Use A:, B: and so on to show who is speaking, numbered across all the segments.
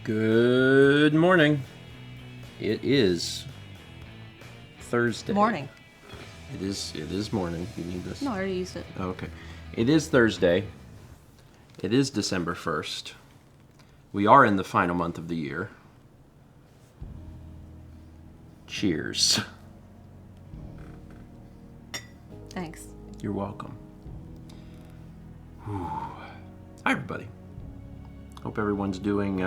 A: Good morning. It is Thursday.
B: Morning.
A: It is morning. You need this?
B: No, I already used it.
A: Oh, okay. It is Thursday. It is December 1st. We are in the final month of the year. Cheers.
B: Thanks.
A: You're welcome. Whew. Hi, everybody. Hope everyone's doing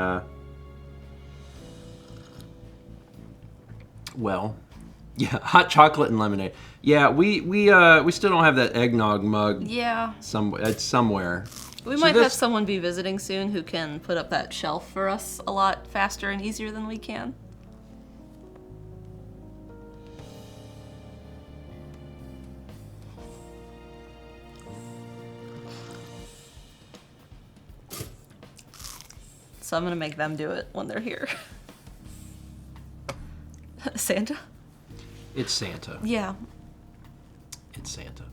A: well. Yeah, hot chocolate and lemonade. Yeah, we still don't have that eggnog mug.
B: Yeah.
A: It's somewhere.
B: We might have someone be visiting soon who can put up that shelf for us a lot faster and easier than we can. So I'm gonna make them do it when they're here. Santa?
A: It's Santa.
B: Yeah.
A: It's Santa.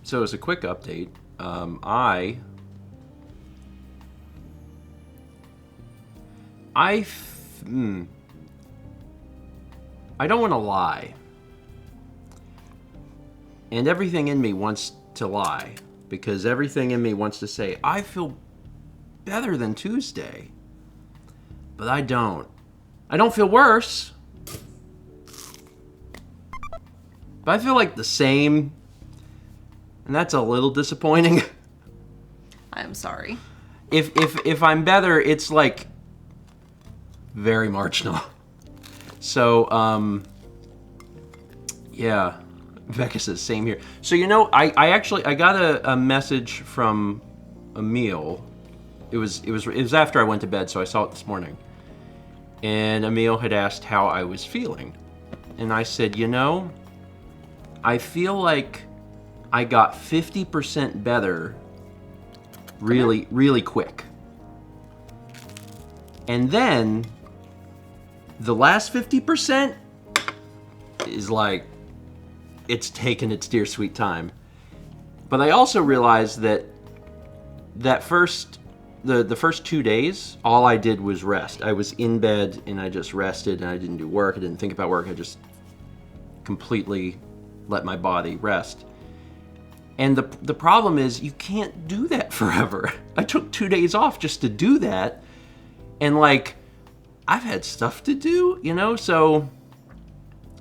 A: So as a quick update, I don't want to lie. And everything in me wants to lie. Because everything in me wants to say, I feel better than Tuesday. But I don't. I don't feel worse. But I feel like the same. And that's a little disappointing.
B: I'm sorry.
A: If I'm better, it's like very marginal. So, yeah. Becca says, same here. So, I got a message from Emil. It was after I went to bed, so I saw it this morning. And Emil had asked how I was feeling. And I said, I feel like I got 50% better really, really quick. And then the last 50% is like, it's taken its dear sweet time. But I also realized that the first 2 days, all I did was rest. I was in bed and I just rested and I didn't do work. I didn't think about work. I just completely let my body rest. And the problem is you can't do that forever. I took 2 days off just to do that. And I've had stuff to do, so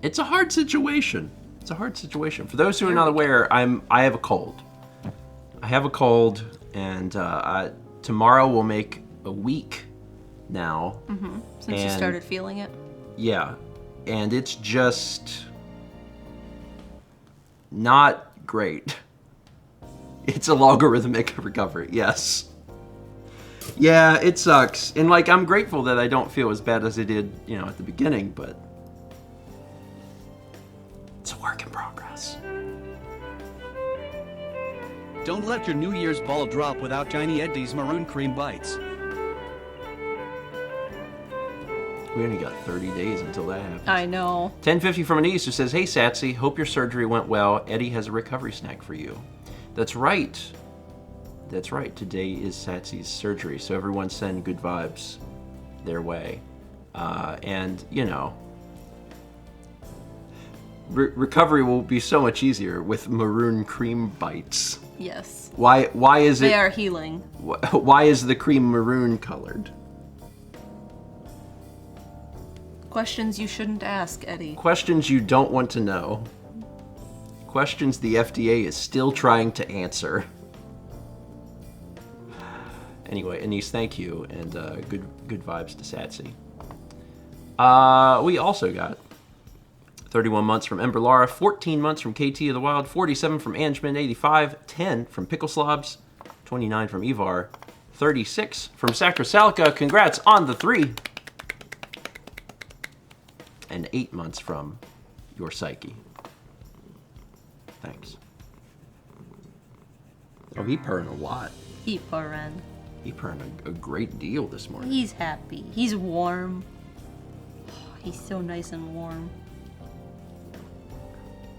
A: it's a hard situation. It's a hard situation. For those who are not aware, I have a cold. I have a cold, and tomorrow will make a week now.
B: Mm-hmm. Since you started feeling it?
A: Yeah. And it's just not great. It's a logarithmic recovery, yes. Yeah, it sucks. And I'm grateful that I don't feel as bad as I did, at the beginning, but it's a work in progress.
C: Don't let your New Year's ball drop without Tiny Eddie's Maroon Cream Bites.
A: We only got 30 days until that happens.
B: I know.
A: 1050 from Anise who says, hey Satsy, hope your surgery went well. Eddie has a recovery snack for you. That's right. That's right. Today is Satsy's surgery, so everyone send good vibes their way. And, recovery will be so much easier with maroon cream bites.
B: Yes.
A: Why is it...
B: They are healing.
A: Why is the cream maroon colored?
B: Questions you shouldn't ask, Eddie.
A: Questions you don't want to know. Questions the FDA is still trying to answer. Anyway, Anise, thank you, and good vibes to Satsy. We also got 31 months from Ember Lara, 14 months from KT of the Wild, 47 from Angeman, 85, 10 from Pickle Slobs, 29 from Evar, 36 from Sacrosalica. Congrats on the 3. And 8 months from Your Psyche. Thanks. Oh, he purring a lot.
B: He purring.
A: He purring a great deal this morning.
B: He's happy. He's warm. He's so nice and warm.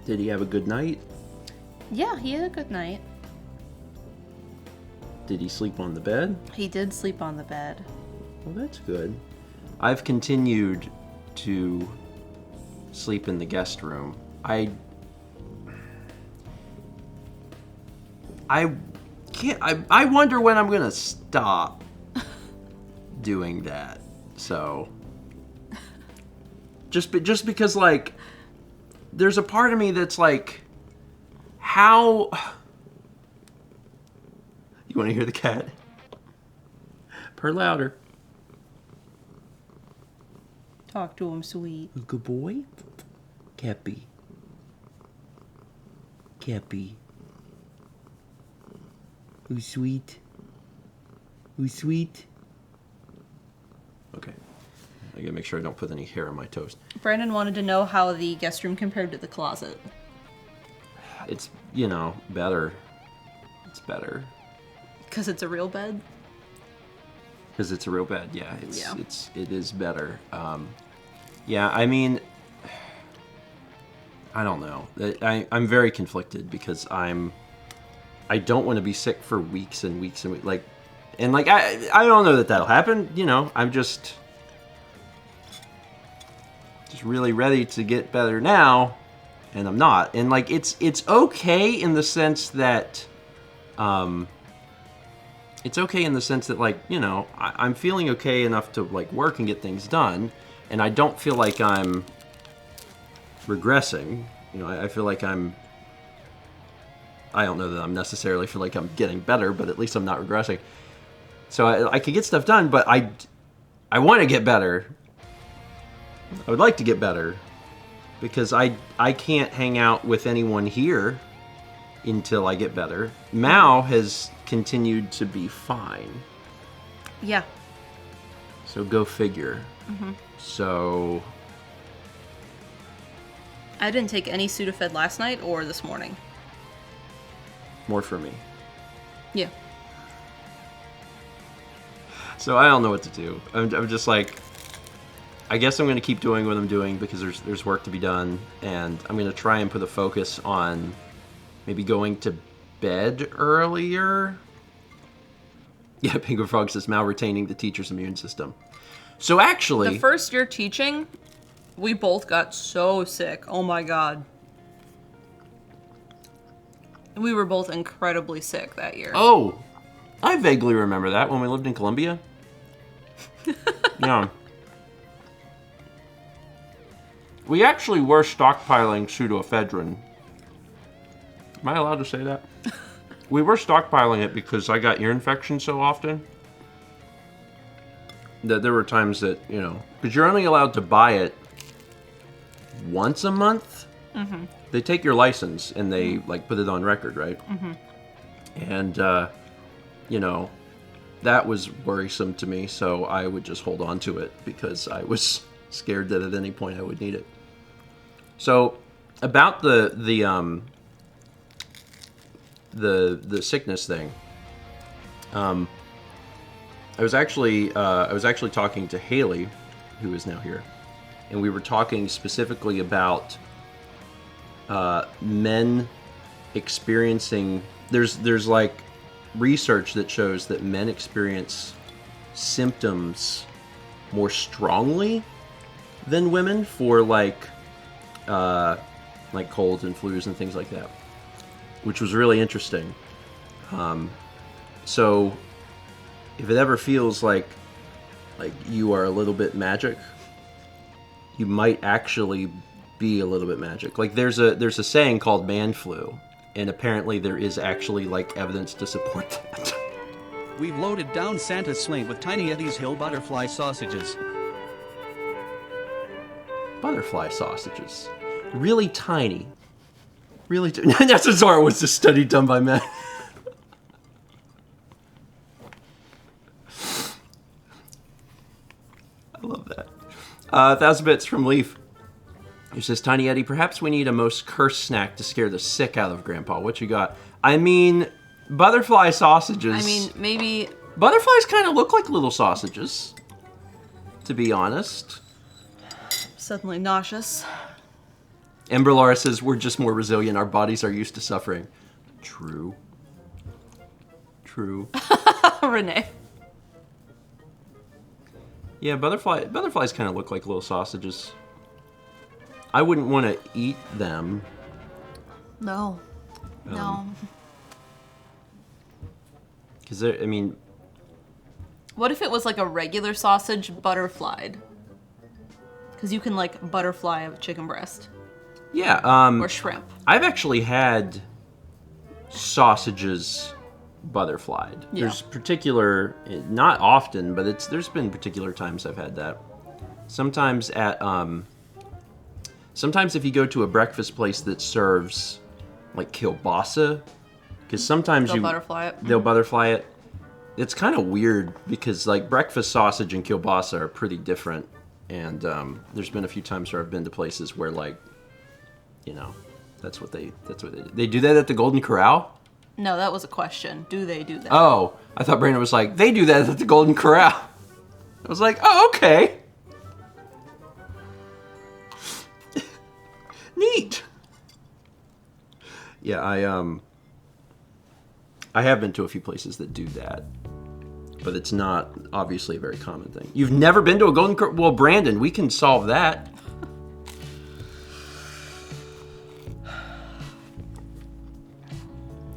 A: Did he have a good night?
B: Yeah, he had a good night.
A: Did he sleep on the bed?
B: He did sleep on the bed.
A: Well, that's good. I've continued to sleep in the guest room. I can't. I wonder when I'm gonna stop doing that. So just because, like, there's a part of me that's like, how? You want to hear the cat? Purr louder.
B: Talk to him, sweet.
A: Good boy. Cappy. Cappy. Who's sweet? Who's sweet? Okay. I gotta make sure I don't put any hair on my toast.
B: Brandon wanted to know how the guest room compared to the closet.
A: It's, better. It's better.
B: Because it's a real bed?
A: Because it's a real bed, yeah.
B: Yeah.
A: It is better. Yeah, I mean, I don't know. I'm very conflicted because I don't want to be sick for weeks and weeks and weeks. I don't know that that'll happen. I'm just really ready to get better now, and I'm not. And it's okay in the sense that, I'm feeling okay enough to work and get things done, and I don't feel like I'm regressing. I feel like I don't know that I'm necessarily feel like I'm getting better, but at least I'm not regressing. So I can get stuff done, but I want to get better. I would like to get better because I can't hang out with anyone here until I get better. Mao has continued to be fine.
B: Yeah.
A: So go figure.
B: Mm-hmm.
A: So
B: I didn't take any Sudafed last night or this morning.
A: more for me.
B: Yeah.
A: So I don't know what to do. I'm just like, I guess I'm going to keep doing what I'm doing because there's work to be done, and I'm going to try and put a focus on maybe going to bed earlier. Yeah, Penguin Frog says malretaining the teacher's immune system. So actually,
B: The first year teaching, we both got so sick. Oh my god. We were both incredibly sick that year.
A: oh, I vaguely remember that when we lived in Columbia. Yeah. We actually were stockpiling pseudoephedrine. Am I allowed to say that? We were stockpiling it because I got ear infections so often that there were times that, because you're only allowed to buy it once a month.
B: Mm-hmm.
A: They take your license and they put it on record, right?
B: Mm-hmm.
A: And, that was worrisome to me, so I would just hold on to it because I was scared that at any point I would need it. So, about the sickness thing, I was actually talking to Haley, who is now here, and we were talking specifically about men experiencing. There's research that shows that men experience symptoms more strongly than women for colds and flus and things like that, which was really interesting. So if it ever feels like you are a little bit magic, you might actually be a little bit magic. There's a saying called man flu, and apparently there is actually evidence to support that.
C: We've loaded down Santa's sleigh with Tiny Eddie's Hill butterfly sausages.
A: Butterfly sausages. Really tiny. Really tiny. Necessar was a study done by men. I love that. 1,000 bits from Leaf. He says, Tiny Eddie, perhaps we need a most cursed snack to scare the sick out of Grandpa. What you got? I mean, butterfly sausages.
B: I mean, maybe...
A: Butterflies kind of look like little sausages, to be honest.
B: Suddenly nauseous.
A: Ember Laura says, we're just more resilient. Our bodies are used to suffering. True. True.
B: Renee.
A: Yeah, butterflies kind of look like little sausages. I wouldn't want to eat them.
B: No. No.
A: Because, I mean...
B: What if it was like a regular sausage butterflied? Because you can like butterfly a chicken breast.
A: Yeah,
B: Or shrimp.
A: I've actually had sausages butterflied.
B: Yeah.
A: There's particular, not often, but there's been particular times I've had that. Sometimes sometimes if you go to a breakfast place that serves like kielbasa, because sometimes
B: They'll butterfly it.
A: They'll butterfly it. It's kind of weird because like breakfast sausage and kielbasa are pretty different, and there's been a few times where I've been to places where like, you know, that's what they do. They do that at the Golden Corral.
B: No, that was a question. Do they do that?
A: Oh, I thought Brandon was like, they do that at the Golden Corral. I was like, oh, okay. Neat. Yeah, I have been to a few places that do that, but it's not obviously a very common thing. You've never been to a Golden Corral? Well, Brandon, we can solve that.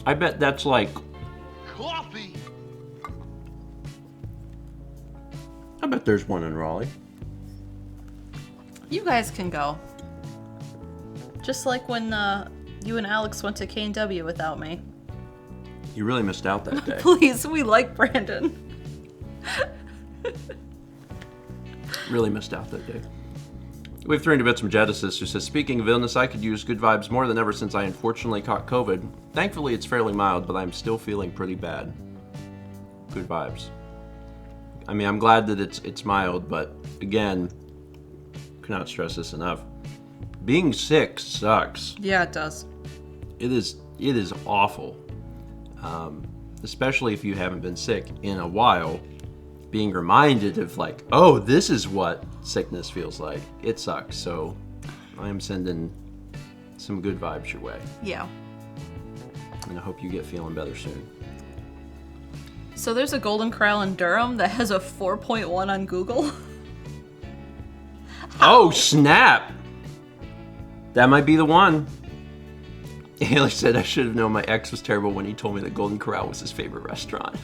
A: I bet that's like...
D: Coffee!
A: I bet there's one in Raleigh.
B: You guys can go. Just like when you and Alex went to K&W without me.
A: You really missed out that day.
B: Please, we like Brandon.
A: Really missed out that day. We have 300 bits from Genesis who says, speaking of illness, I could use good vibes more than ever since I unfortunately caught COVID. Thankfully, it's fairly mild, but I'm still feeling pretty bad. Good vibes. I mean, I'm glad that it's mild, but again, cannot stress this enough. Being sick sucks.
B: Yeah, it does.
A: It is awful. Especially if you haven't been sick in a while. Being reminded of like, oh, this is what sickness feels like. It sucks. So I am sending some good vibes your way.
B: Yeah.
A: And I hope you get feeling better soon.
B: So there's a Golden Corral in Durham that has a 4.1 on Google.
A: Oh, snap! That might be the one. Haley said I should have known my ex was terrible when he told me that Golden Corral was his favorite restaurant.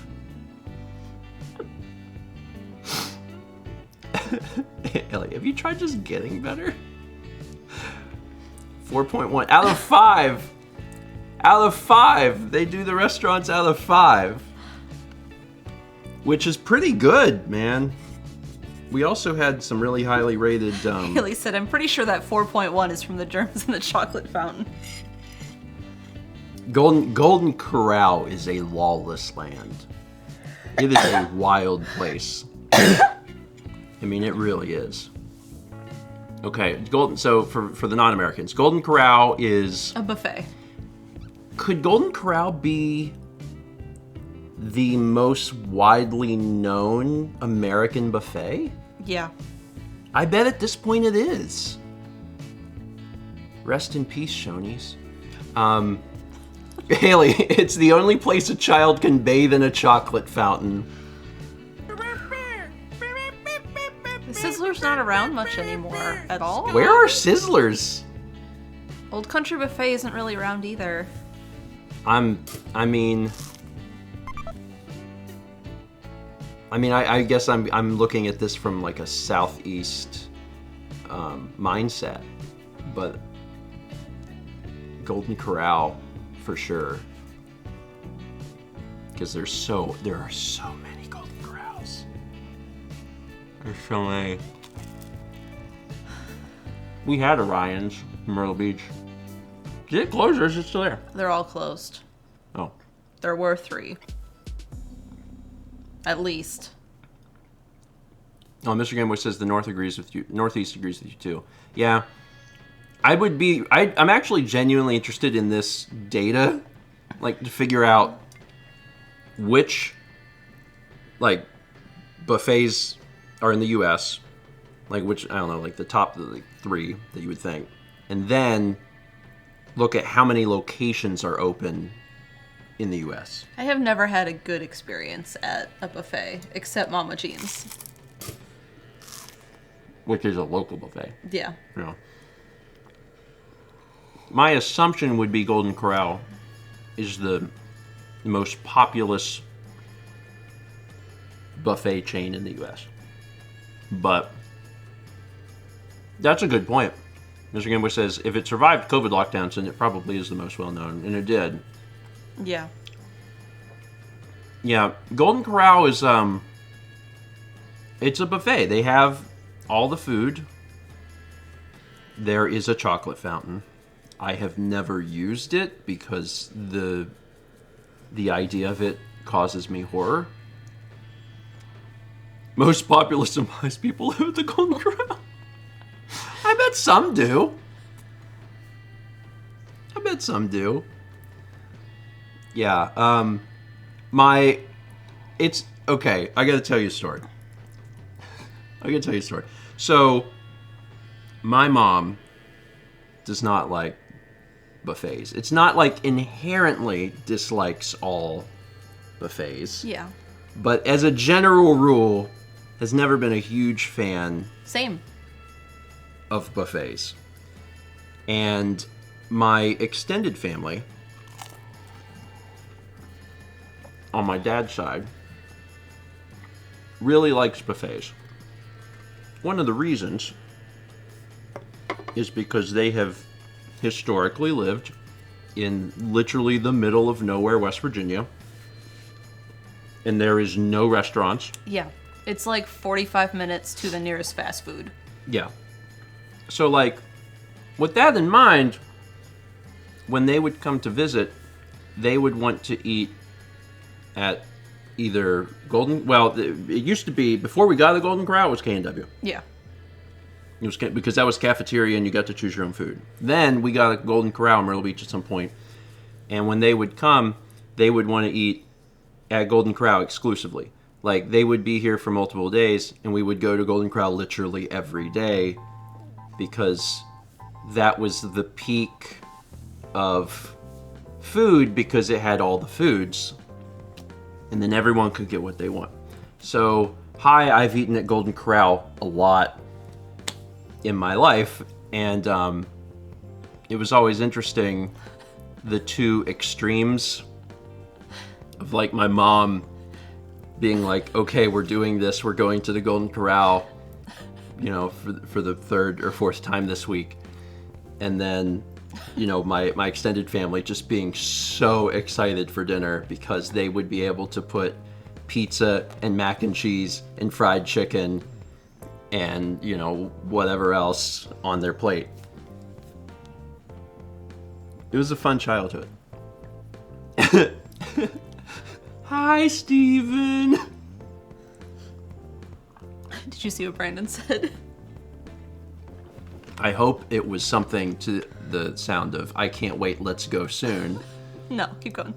A: Ellie, have you tried just getting better? 4.1 out of 5. Out of 5. They do the restaurants out of 5. Which is pretty good, man. We also had some really highly rated...
B: Haley said, I'm pretty sure that 4.1 is from the germs in the chocolate fountain.
A: Golden Corral is a lawless land. It is a wild place. I mean, it really is. Okay, so for the non-Americans, Golden Corral is...
B: A buffet.
A: Could Golden Corral be the most widely known American buffet?
B: Yeah.
A: I bet at this point it is. Rest in peace, Shoney's. Haley, it's the only place a child can bathe in a chocolate fountain.
B: Sizzler's not around much anymore at all.
A: Where are Sizzlers?
B: Old Country Buffet isn't really around either.
A: I mean, I guess I'm looking at this from like a southeast mindset, but Golden Corral for sure, because there are so many Golden Corrals. There's so many. We had Orion's in Myrtle Beach. Did it close or is it still there?
B: They're all closed.
A: Oh.
B: There were 3. At least.
A: Oh, Mr. Gameboy says the Northeast agrees with you too. Yeah. I'm actually genuinely interested in this data, like to figure out which like buffets are in the US, like which, I don't know, like the top 3 that you would think. And then look at how many locations are open in the US.
B: I have never had a good experience at a buffet, except Mama Jean's.
A: which is a local buffet.
B: Yeah.
A: You know. My assumption would be Golden Corral is the most populous buffet chain in the U.S. But that's a good point. Mr. Gamble says, if it survived COVID lockdowns, then it probably is the most well-known, and it did.
B: Yeah.
A: Yeah, Golden Corral is, it's a buffet. They have all the food. There is a chocolate fountain. I have never used it because the idea of it causes me horror. Most populous and wise people live at the Golden Corral. I bet some do. Yeah, it's, okay, I gotta tell you a story. So, my mom does not like buffets. It's not like inherently dislikes all buffets.
B: Yeah.
A: But as a general rule, has never been a huge fan
B: Same.
A: of buffets. And my extended family, on my dad's side, really likes buffets. One of the reasons is because they have historically lived in literally the middle of nowhere, West Virginia, and there is no restaurants.
B: Yeah. It's like 45 minutes to the nearest fast food.
A: Yeah. So, like, with that in mind, when they would come to visit, they would want to eat at either it used to be, before we got the Golden Corral, it was K&W.
B: Yeah.
A: It was because that was cafeteria and you got to choose your own food. Then we got a Golden Corral in Myrtle Beach at some point, and when they would come, they would want to eat at Golden Corral exclusively. Like, they would be here for multiple days, and we would go to Golden Corral literally every day because that was the peak of food because it had all the foods, and then everyone could get what they want. So, I've eaten at Golden Corral a lot in my life, and it was always interesting, the two extremes of, like, my mom being like, okay, we're doing this, we're going to the Golden Corral, you know, for the third or fourth time this week. And then, you know, my extended family just being so excited for dinner because they would be able to put pizza and mac and cheese and fried chicken and, you know, whatever else on their plate. It was a fun childhood. Hi, Steven.
B: Did you see what Brandon said?
A: I hope it was something to the sound of, I can't wait, let's go soon.
B: No, keep going.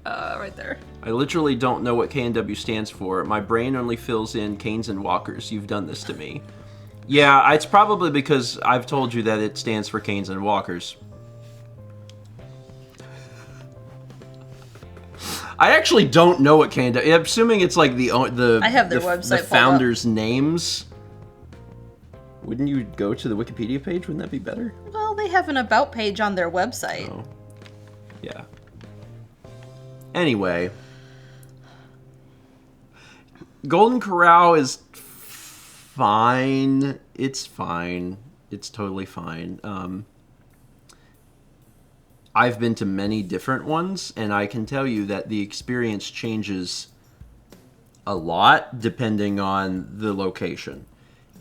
B: Right there.
A: I literally don't know what K&W stands for. My brain only fills in Canes and Walkers. You've done this to me. Yeah, it's probably because I've told you that it stands for Canes and Walkers. I actually don't know what K&W. I'm assuming it's like
B: I have their website
A: the
B: pulled
A: founders' names. Wouldn't you go to the Wikipedia page? Wouldn't that be better?
B: Well, they have an about page on their website.
A: Oh. Yeah. Anyway. Golden Corral is fine. It's fine. It's totally fine. I've been to many different ones, and I can tell you that the experience changes a lot depending on the location.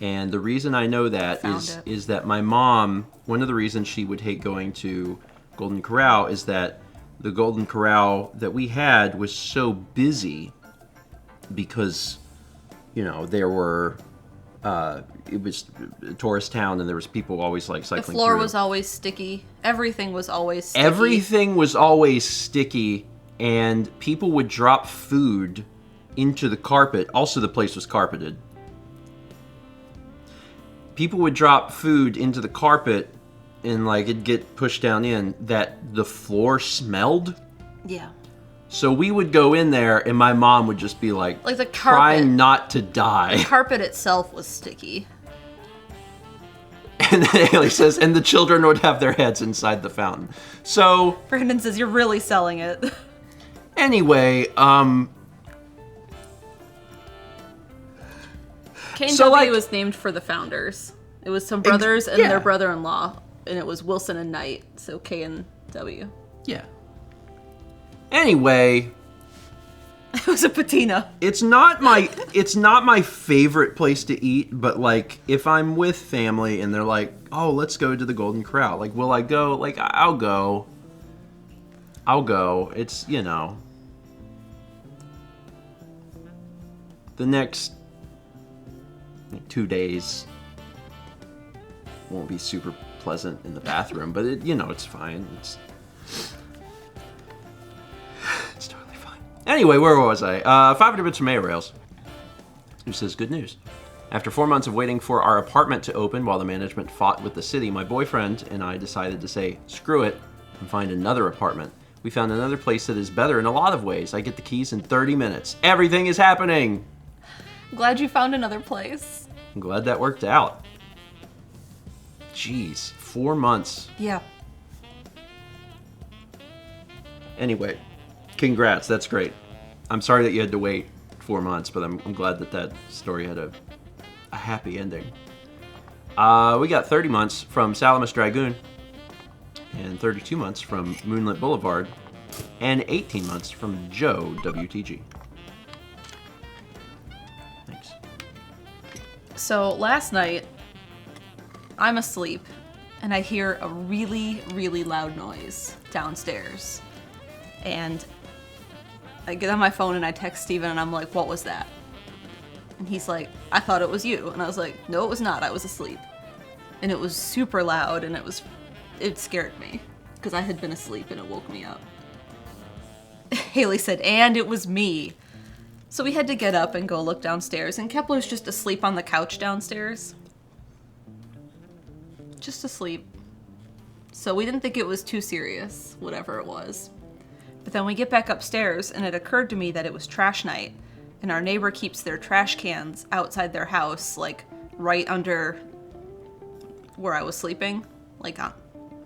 A: And the reason I know that is that my mom, one of the reasons she would hate going to Golden Corral is that the Golden Corral that we had was so busy because, you know, there were, it was a tourist town and there was people always like cycling through.
B: The floor was always sticky. Everything was always sticky.
A: Everything was always sticky, and people would drop food into the carpet. Also, the place was carpeted. People would drop food into the carpet and like it'd get pushed down in that the floor smelled.
B: Yeah.
A: So we would go in there and my mom would just be like
B: the carpet,
A: trying not to die.
B: The carpet itself was sticky.
A: And then Haley says, and the children would have their heads inside the fountain. So
B: Brandon says, you're really selling it.
A: anyway,
B: K&W
A: So, like-
B: was named for the founders. It was some brothers and
A: yeah.
B: their brother-in-law, and it was Wilson and Knight, so K&W.
A: yeah. Anyway,
B: It was a patina.
A: it's not my favorite place to eat, but like if I'm with family and they're like, "Oh, let's go to the Golden Corral." Like, will I go? Like, I'll go. It's, the next 2 days won't be super pleasant in the bathroom, but it's fine. It's totally fine. Anyway, where was I? 500 bits from Mayor Rails, who says, good news. After 4 months of waiting for our apartment to open while the management fought with the city, my boyfriend and I decided to say, screw it, and find another apartment. We found another place that is better in a lot of ways. I get the keys in 30 minutes. Everything is happening.
B: I'm glad you found another place.
A: I'm glad that worked out. Jeez, 4 months.
B: Yeah.
A: Anyway, congrats. That's great. I'm sorry that you had to wait 4 months, but I'm glad that story had a happy ending. We got 30 months from Salamis Dragoon, and 32 months from Moonlit Boulevard, and 18 months from Joe WTG. Thanks.
B: So last night, I'm asleep, and I hear a really, really loud noise downstairs. And I get on my phone and I text Steven and I'm like, what was that? And he's like, I thought it was you. And I was like, no, it was not. I was asleep. And it was super loud and it scared me because I had been asleep and it woke me up. Haley said, and it was me. So we had to get up and go look downstairs, and Kepler's just asleep on the couch downstairs. Just asleep. So we didn't think it was too serious, whatever it was. But then we get back upstairs, and it occurred to me that it was trash night, and our neighbor keeps their trash cans outside their house, like right under where I was sleeping, like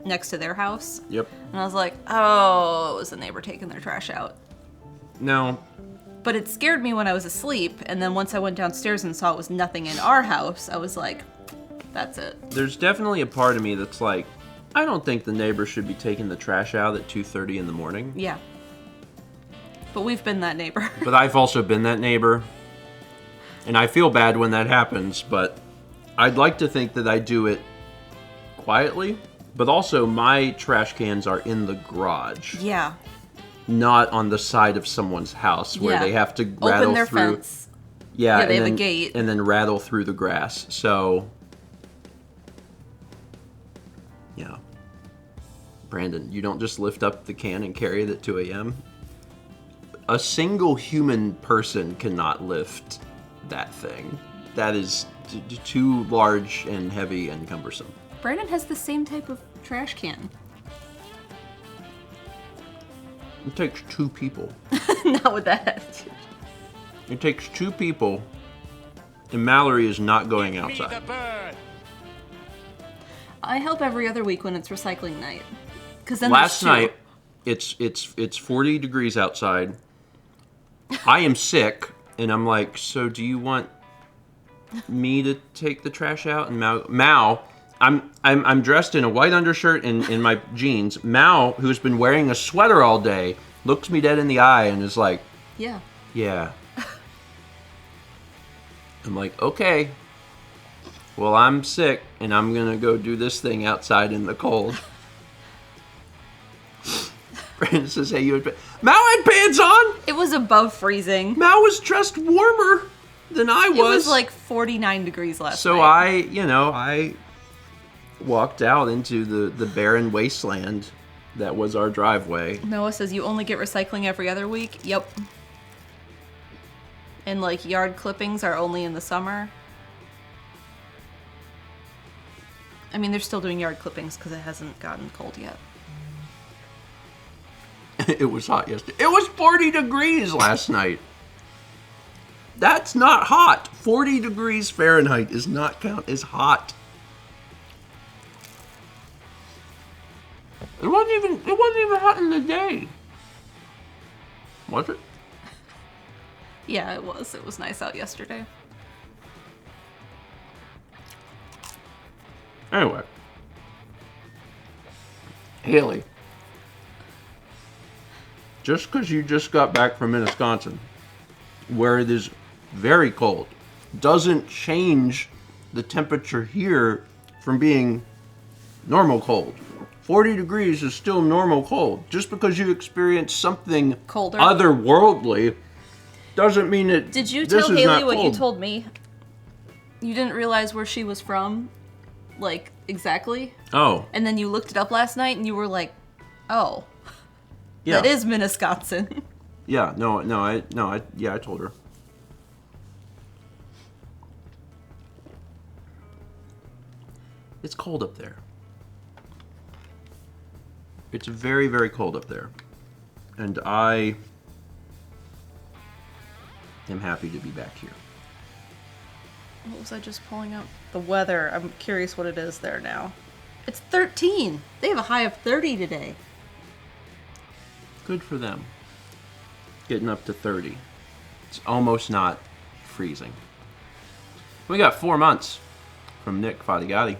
B: next to their house.
A: Yep.
B: And I was like, oh, it was the neighbor taking their trash out.
A: No.
B: But it scared me when I was asleep, and then once I went downstairs and saw it was nothing in our house, I was like, that's it.
A: There's definitely a part of me that's like, I don't think the neighbor should be taking the trash out at 2:30 in the morning.
B: Yeah. But we've been that neighbor.
A: But I've also been that neighbor. And I feel bad when that happens, but I'd like to think that I do it quietly. But also, my trash cans are in the garage,
B: Yeah.
A: not on the side of someone's house where
B: Yeah.
A: they have to rattle
B: Open their
A: through.
B: fence.
A: Yeah,
B: Yeah, they
A: and
B: have a
A: then,
B: gate.
A: and then rattle through the grass. So, yeah. Brandon, you don't just lift up the can and carry it at 2 a.m. A single human person cannot lift that thing. That is too large and heavy and cumbersome.
B: Brandon has the same type of trash can.
A: It takes 2 people.
B: Not with that attitude.
A: It takes 2 people, and Mallory is not going outside.
B: I help every other week when it's recycling night. Because then
A: Last
B: there's 2.
A: night, it's 40 degrees outside. I am sick, and I'm like, so do you want me to take the trash out? And Mao, I'm dressed in a white undershirt and in my jeans. Mao, who's been wearing a sweater all day, looks me dead in the eye and is like,
B: Yeah.
A: yeah. I'm like, okay. Well, I'm sick, and I'm gonna go do this thing outside in the cold. Brandon says, hey, you had Mao had pants on!
B: It was above freezing.
A: Mao was dressed warmer than I was.
B: It was like 49 degrees last
A: So
B: night.
A: I walked out into the barren wasteland that was our driveway.
B: Noah says you only get recycling every other week. Yep. And like yard clippings are only in the summer. I mean, they're still doing yard clippings because it hasn't gotten cold yet.
A: It was hot yesterday. It was 40 degrees last night. That's not hot. 40 degrees Fahrenheit is not count as hot. It wasn't even hot in the day. Was it?
B: Yeah, it was. It was nice out yesterday.
A: Anyway. Haley. Just because you just got back from Wisconsin, where it is very cold, doesn't change the temperature here from being normal cold. 40 degrees is still normal cold. Just because you experience something
B: Colder.
A: otherworldly doesn't mean it.
B: Did you
A: this
B: tell
A: is
B: Haley
A: not
B: what you
A: cold.
B: told me? You didn't realize where she was from, like, exactly?
A: Oh,
B: And then you looked it up last night and you were like, oh,
A: yeah.
B: that is Wisconsin.
A: Yeah, I told her. It's cold up there. It's very, very cold up there. And I am happy to be back here.
B: What was I just pulling up? The weather. I'm curious what it is there now. It's 13. They have a high of 30 today.
A: Good for them. Getting up to 30. It's almost not freezing. We got 4 months from Nick Fadigati.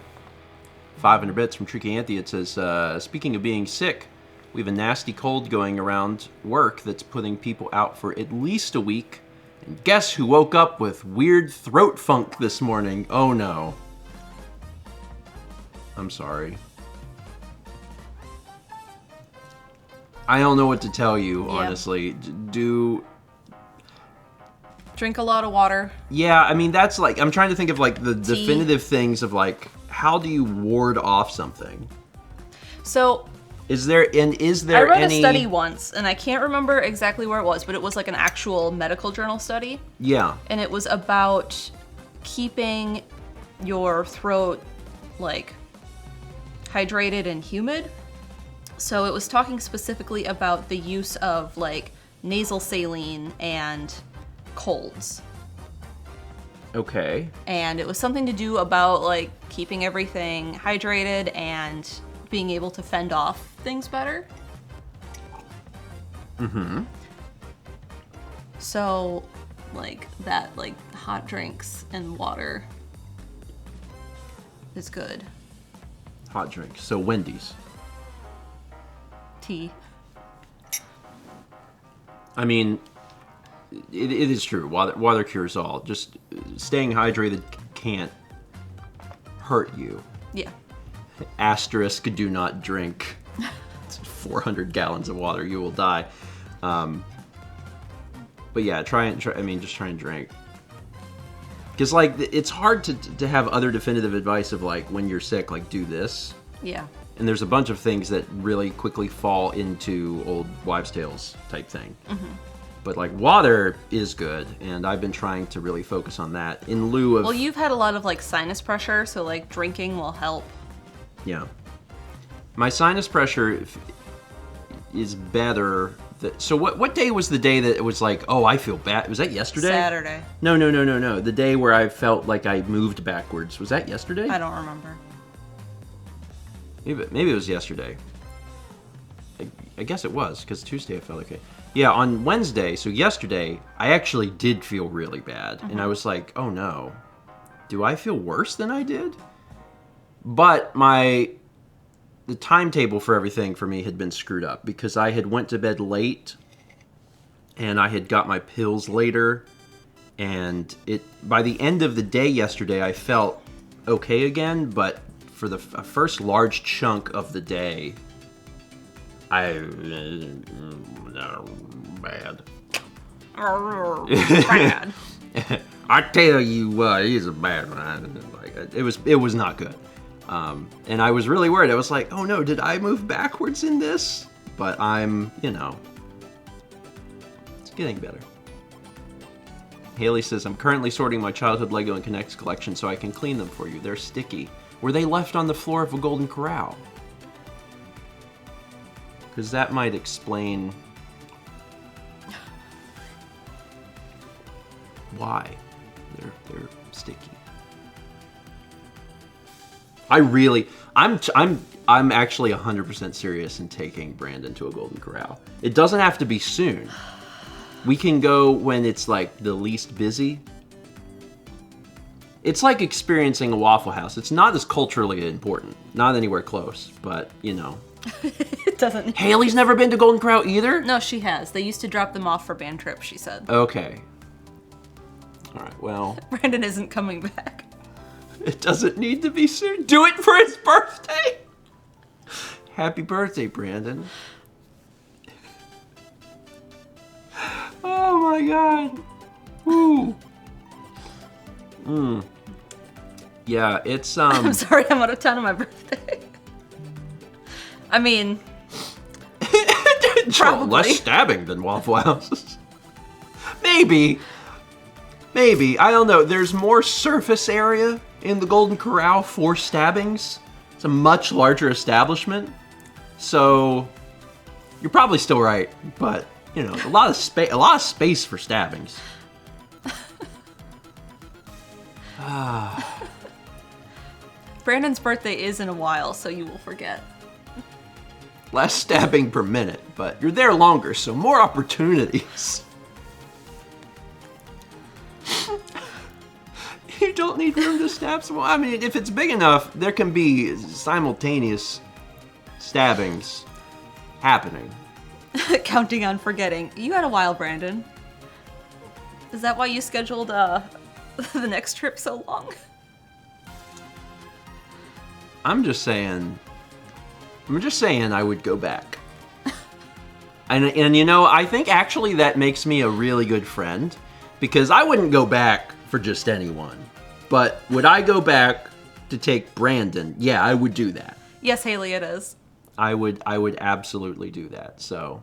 A: 500 bits from Tricky Anthony. It says, speaking of being sick, we have a nasty cold going around work that's putting people out for at least a week. And guess who woke up with weird throat funk this morning? Oh no. I'm sorry. I don't know what to tell you, honestly.
B: Drink a lot of water.
A: Yeah, I mean, that's like, I'm trying to think of like the
B: Tea.
A: definitive things of like, how do you ward off something?
B: So
A: Is there
B: I read
A: any
B: a study once, and I can't remember exactly where it was, but it was like an actual medical journal study.
A: Yeah.
B: And it was about keeping your throat, like, hydrated and humid. So it was talking specifically about the use of, like, nasal saline and colds.
A: Okay.
B: And it was something to do about, like, keeping everything hydrated and being able to fend off things better.
A: Mm-hmm.
B: So, like, that, like, hot drinks and water is good.
A: Hot drinks. So Wendy's.
B: Tea.
A: I mean, it is true. Water cures all. Just staying hydrated can't hurt you.
B: Yeah.
A: Asterisk, do not drink 400 gallons of water. You will die. But yeah, just try and drink. Because, like, it's hard to have other definitive advice of, like, when you're sick, like, do this.
B: Yeah.
A: And there's a bunch of things that really quickly fall into old wives' tales type thing. Mm-hmm. But, like, water is good, and I've been trying to really focus on that in lieu of...
B: Well, you've had a lot of, like, sinus pressure, so, like, drinking will help.
A: Yeah. My sinus pressure is better. So what day was the day that it was like, oh, I feel bad? Was that yesterday?
B: Saturday.
A: No. The day where I felt like I moved backwards. Was that yesterday?
B: I don't remember.
A: Maybe it was yesterday. I guess it was, because Tuesday I felt okay. Yeah, on Wednesday, so yesterday, I actually did feel really bad. Mm-hmm. And I was like, oh no. Do I feel worse than I did? But the timetable for everything for me had been screwed up because I had went to bed late and I had got my pills later, and by the end of the day yesterday I felt okay again, but for the first large chunk of the day bad.
B: Bad.
A: I tell you what, he's a bad one. Like, it was not good. And I was really worried. I was like, oh no, did I move backwards in this? But I'm, it's getting better. Haley says, I'm currently sorting my childhood Lego and Connects collection so I can clean them for you. They're sticky. Were they left on the floor of a Golden Corral? Because that might explain why they're sticky. I'm I'm actually 100% serious in taking Brandon to a Golden Corral. It doesn't have to be soon. We can go when it's like the least busy. It's like experiencing a Waffle House. It's not as culturally important. Not anywhere close, but, you know.
B: It doesn't.
A: Haley's never been to Golden Corral either?
B: No, she has. They used to drop them off for band trips, she said.
A: Okay. All right, well.
B: Brandon isn't coming back.
A: It doesn't need to be soon. Do it for his birthday. Happy birthday, Brandon. Oh my god. Woo. Yeah, it's
B: I'm sorry, I'm out of town on my birthday. I mean, probably.
A: less stabbing than Waffle Houses. Maybe. I don't know. There's more surface area in the Golden Corral for stabbings. It's a much larger establishment. So you're probably still right, but you know, a lot of space for stabbings.
B: Brandon's birthday is in a while, so you will forget.
A: Less stabbing per minute, but you're there longer, so more opportunities. You don't need room to stab someone. I mean, if it's big enough, there can be simultaneous stabbings happening.
B: Counting on forgetting. You had a while, Brandon. Is that why you scheduled the next trip so long?
A: I'm just saying I would go back. And you know, I think actually that makes me a really good friend, because I wouldn't go back for just anyone. But would I go back to take Brandon? Yeah, I would do that.
B: Yes, Haley, it is.
A: I would absolutely do that. So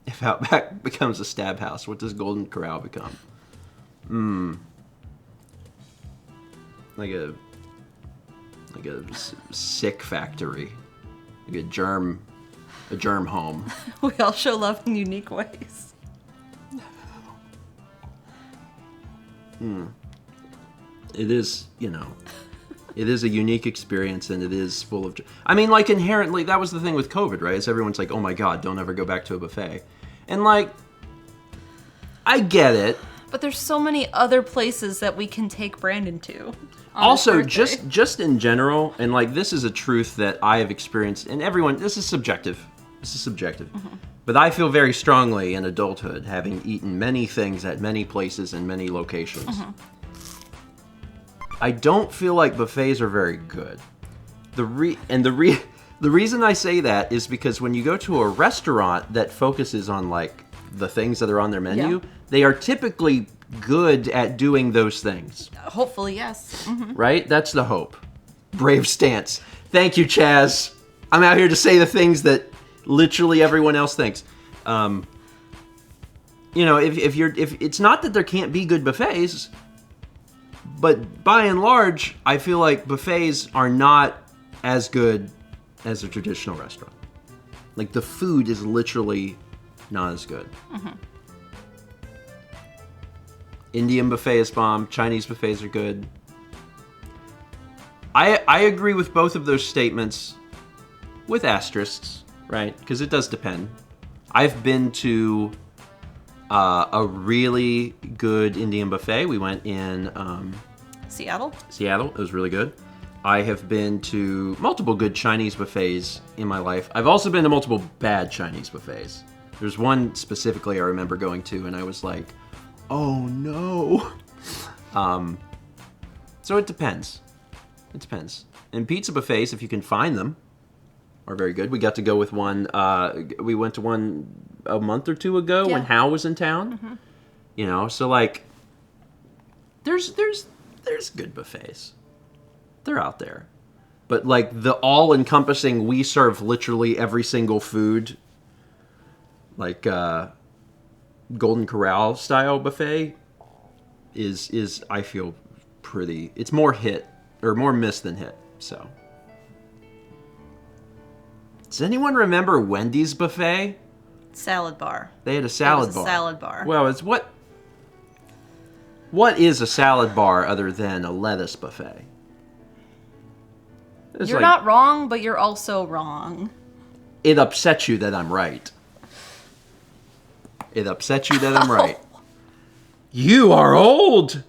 A: if Outback becomes a stab house, what does Golden Corral become? Like a sick factory, like a germ home.
B: We all show love in unique ways.
A: It is, you know, it is a unique experience, and it is full of. I mean, like inherently, that was the thing with COVID, right? Is everyone's like, oh my god, don't ever go back to a buffet, and like, I get it.
B: But there's so many other places that we can take Brandon to.
A: Also, just in general, and like this is a truth that I have experienced, and everyone, this is subjective. But I feel very strongly in adulthood, having eaten many things at many places and many locations. I don't feel like buffets are very good. The reason I say that is because when you go to a restaurant that focuses on like the things that are on their menu, they are typically good at doing those things.
B: Hopefully, yes.
A: Right? That's the hope. Brave stance. Thank you, Chaz. I'm out here to say the things that literally everyone else thinks. You know, if it's not that there can't be good buffets, but by and large, I feel like buffets are not as good as a traditional restaurant. Like the food is literally not as good. Indian buffet is bomb. Chinese buffets are good. I agree with both of those statements with asterisks, right? Because it does depend. I've been to a really good Indian buffet. We went in
B: Seattle.
A: It was really good. I have been to multiple good Chinese buffets in my life. I've also been to multiple bad Chinese buffets. There's one specifically I remember going to, and I was like, oh no. So it depends. It depends. And pizza buffets, if you can find them, are very good. We got to go with one. We went to one a month or two ago when Hal was in town. You know, so like, there's good buffets. They're out there, but like the all-encompassing, we serve literally every single food, like Golden Corral style buffet, is I feel pretty. It's more hit or more miss than hit. So. Does anyone remember Wendy's buffet?
B: Salad bar.
A: They had a salad bar.
B: It was a salad bar.
A: Well, it's what is a salad bar other than a lettuce buffet? It's
B: You're
A: like,
B: not wrong, but you're also wrong.
A: It upsets you that I'm right. It upsets you that I'm right. You are old!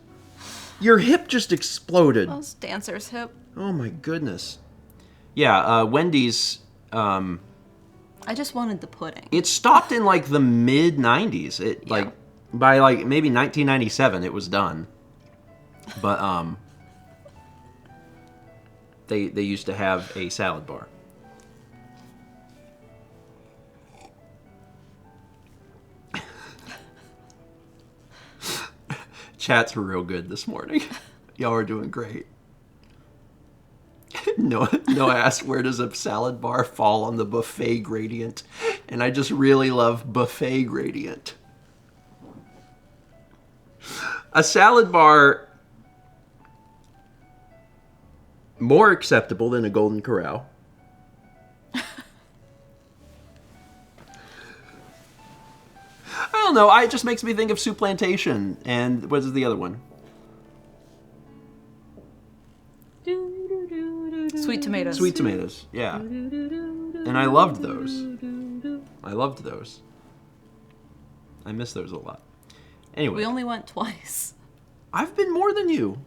A: Your hip just exploded.
B: Those dancer's hip.
A: Oh my goodness. Yeah, Wendy's,
B: I just wanted the pudding.
A: it stopped in like the mid 90s. It like by like maybe 1997 it was done. But they used to have a salad bar. Chats were real good this morning. Y'all are doing great. Noah asked, where does a salad bar fall on the buffet gradient? And I just really love buffet gradient. A salad bar more acceptable than a Golden Corral. I don't know. It just makes me think of Soup Plantation. And what is the other one?
B: Sweet tomatoes.
A: Sweet Tomatoes. Yeah. And I loved those. I miss those a lot. Anyway.
B: We only went twice.
A: I've been more than you.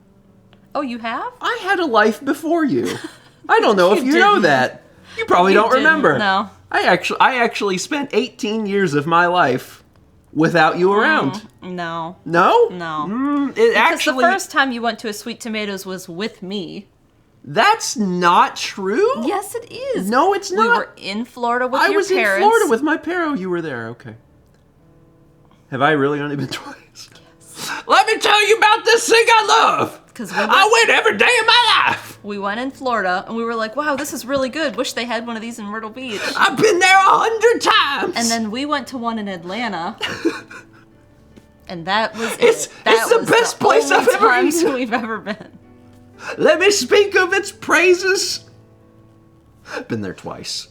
B: Oh, you have?
A: I had a life before you. I don't know if you know
B: didn't.
A: that. You probably don't
B: didn't,
A: remember.
B: no.
A: I actually spent 18 years of my life without you around.
B: No.
A: No?
B: No.
A: It
B: Because
A: actually.
B: the first time you went to a Sweet Tomatoes was with me.
A: That's not true.
B: Yes, it is.
A: No, it's not.
B: We were in Florida with
A: I
B: your
A: was
B: parents.
A: in Florida with my parents. You were there. Okay. Have I really only been twice? Yes. Let me tell you about this thing I love.
B: Because
A: I went every day of my life.
B: we went in Florida and we were like, wow, this is really good. Wish they had one of these in Myrtle Beach.
A: I've been there 100 times.
B: And then we went to one in Atlanta. And that was
A: It's the best place I've ever
B: times
A: eaten.
B: we've ever been.
A: Let me speak of its praises. Been there twice.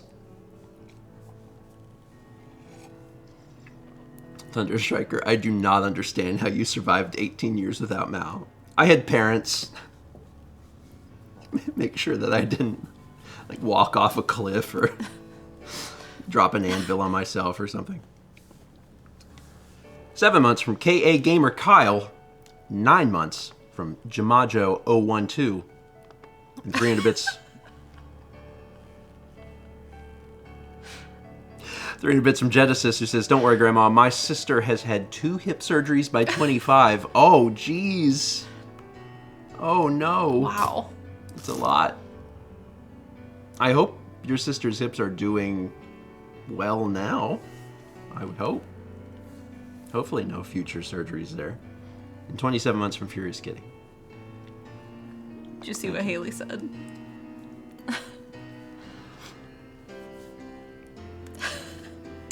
A: Thunder Striker, I do not understand how you survived 18 years without Mal. I had parents make sure that I didn't like walk off a cliff or drop an anvil on myself or something. 7 months from KA Gamer Kyle. 9 months from Jamajo012. And 300 bits. 300 bits from Genesis, who says, don't worry, Grandma, my sister has had 2 hip surgeries by 25. Oh, jeez. Oh, no.
B: Wow.
A: It's a lot. I hope your sister's hips are doing well now. I would hope. Hopefully no future surgeries there. And 27 months from Furious Kitty.
B: Did you see what Haley said?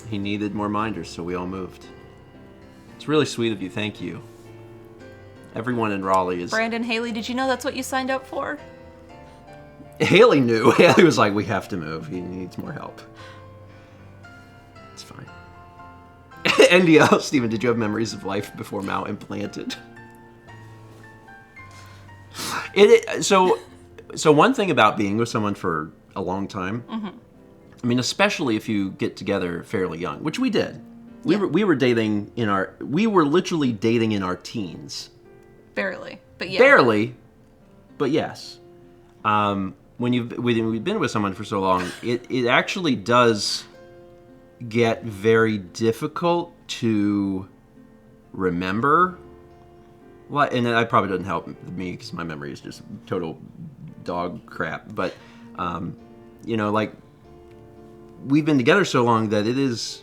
A: He needed more minders, so we all moved. It's really sweet of you. Thank you. Everyone in Raleigh is...
B: Brandon, Haley, did you know that's what you signed up for?
A: Haley knew. Haley was like, we have to move. He needs more help. It's fine. NDL, Steven, did you have memories of life before Mao implanted? So one thing about being with someone for a long time, I mean, especially if you get together fairly young, which we did. We were dating we were literally dating in our teens.
B: Barely, but yeah.
A: Barely, but yes. When we've been with someone for so long, it actually does get very difficult to remember. And that probably doesn't help me because my memory is just total dog crap. But like we've been together so long that it is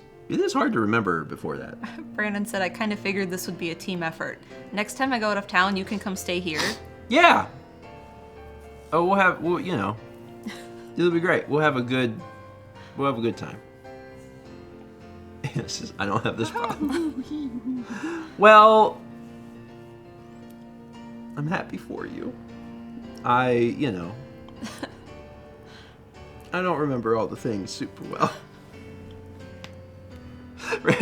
A: hard to remember before that.
B: Brandon said, I kind of figured this would be a team effort. Next time I go out of town, you can come stay here.
A: Yeah. Oh, it'll be great. We'll have a good time. I don't have this problem. Well, I'm happy for you. I don't remember all the things super well.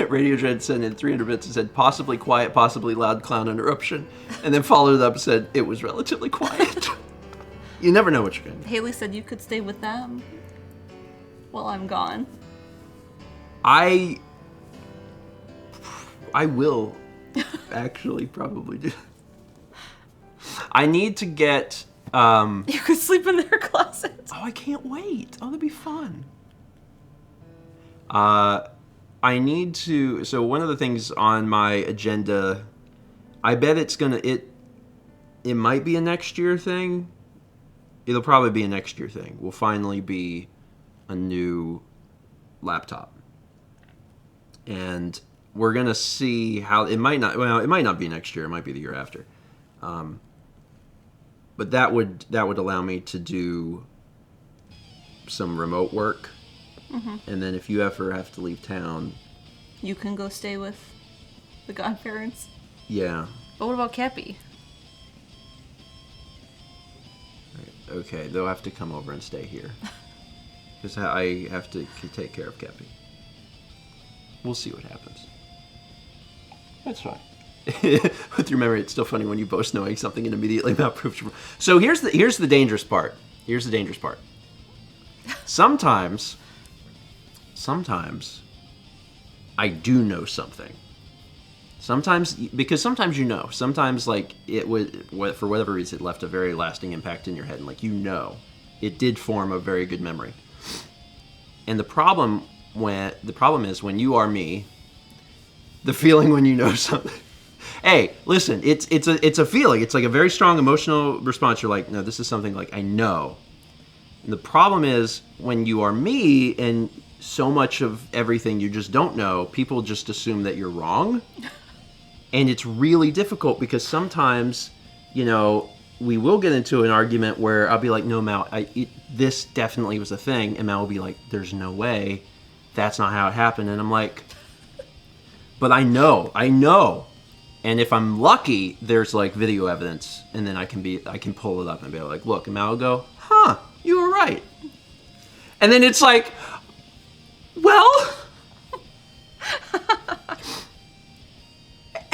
A: Radio Dread sent in 300 bits and said, possibly quiet, possibly loud clown interruption. And then followed it up and said, it was relatively quiet. You never know what you're gonna do.
B: Haley said you could stay with them while I'm gone.
A: I will actually probably do. I need to get.
B: You could sleep in their closet.
A: Oh, I can't wait. Oh, that'd be fun. I need to. So one of the things on my agenda, I bet it's gonna. It might be a next year thing. It'll probably be a next year thing. Will finally be a new laptop, and we're gonna see how it might not. Well, it might not be next year. It might be the year after. But that would allow me to do some remote work, and then if you ever have to leave town,
B: You can go stay with the godparents.
A: yeah.
B: But what about Cappy?
A: Okay, they'll have to come over and stay here. Because I have to take care of Cappy. We'll see what happens. That's fine. With your memory, it's still funny when you boast knowing something and immediately malprove. So here's the dangerous part. Here's the dangerous part. Sometimes I do know something. Sometimes, because sometimes you know. Sometimes, like, it would, for whatever reason, it left a very lasting impact in your head. And, like, you know, it did form a very good memory. And the problem is when you are me, the feeling when you know something. Hey, listen, it's a feeling. It's like a very strong emotional response. You're like, no, this is something like I know. And the problem is when you are me and so much of everything you just don't know, people just assume that you're wrong. And it's really difficult because sometimes, you know, we will get into an argument where I'll be like, no, Mal, this definitely was a thing. And Mal will be like, there's no way. That's not how it happened. And I'm like, but I know. And if I'm lucky, there's like video evidence. And then I can pull it up and be like, look, and Mal will go, huh, you were right. And then it's like, well...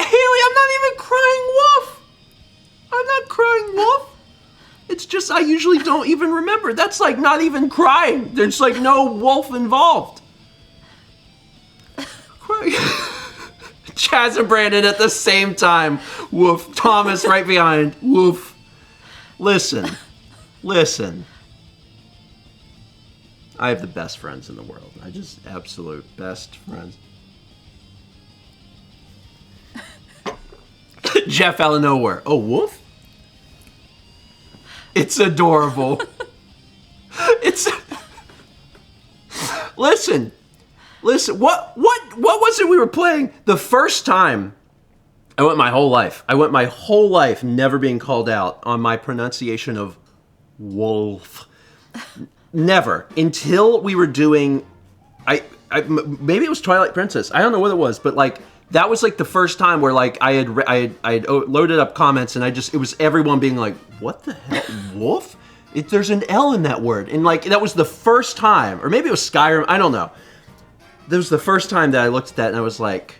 A: Haley, I'm not even crying wolf. I'm not crying wolf. It's just I usually don't even remember. That's like not even crying. There's like no wolf involved. Chaz and Brandon at the same time. Woof. Thomas right behind. Woof. Listen. I have the best friends in the world. I just absolute best friends. Jeff out of nowhere. Oh, Woof? It's adorable. Listen. What was it we were playing the first time? I went my whole life never being called out on my pronunciation of wolf. Never until we were doing. Maybe it was Twilight Princess. I don't know what it was, but like. That was like the first time where like I had loaded up comments and it was everyone being like, what the hell, wolf? There's an L in that word. And like that was the first time, or maybe it was Skyrim, I don't know. That was the first time that I looked at that and I was like,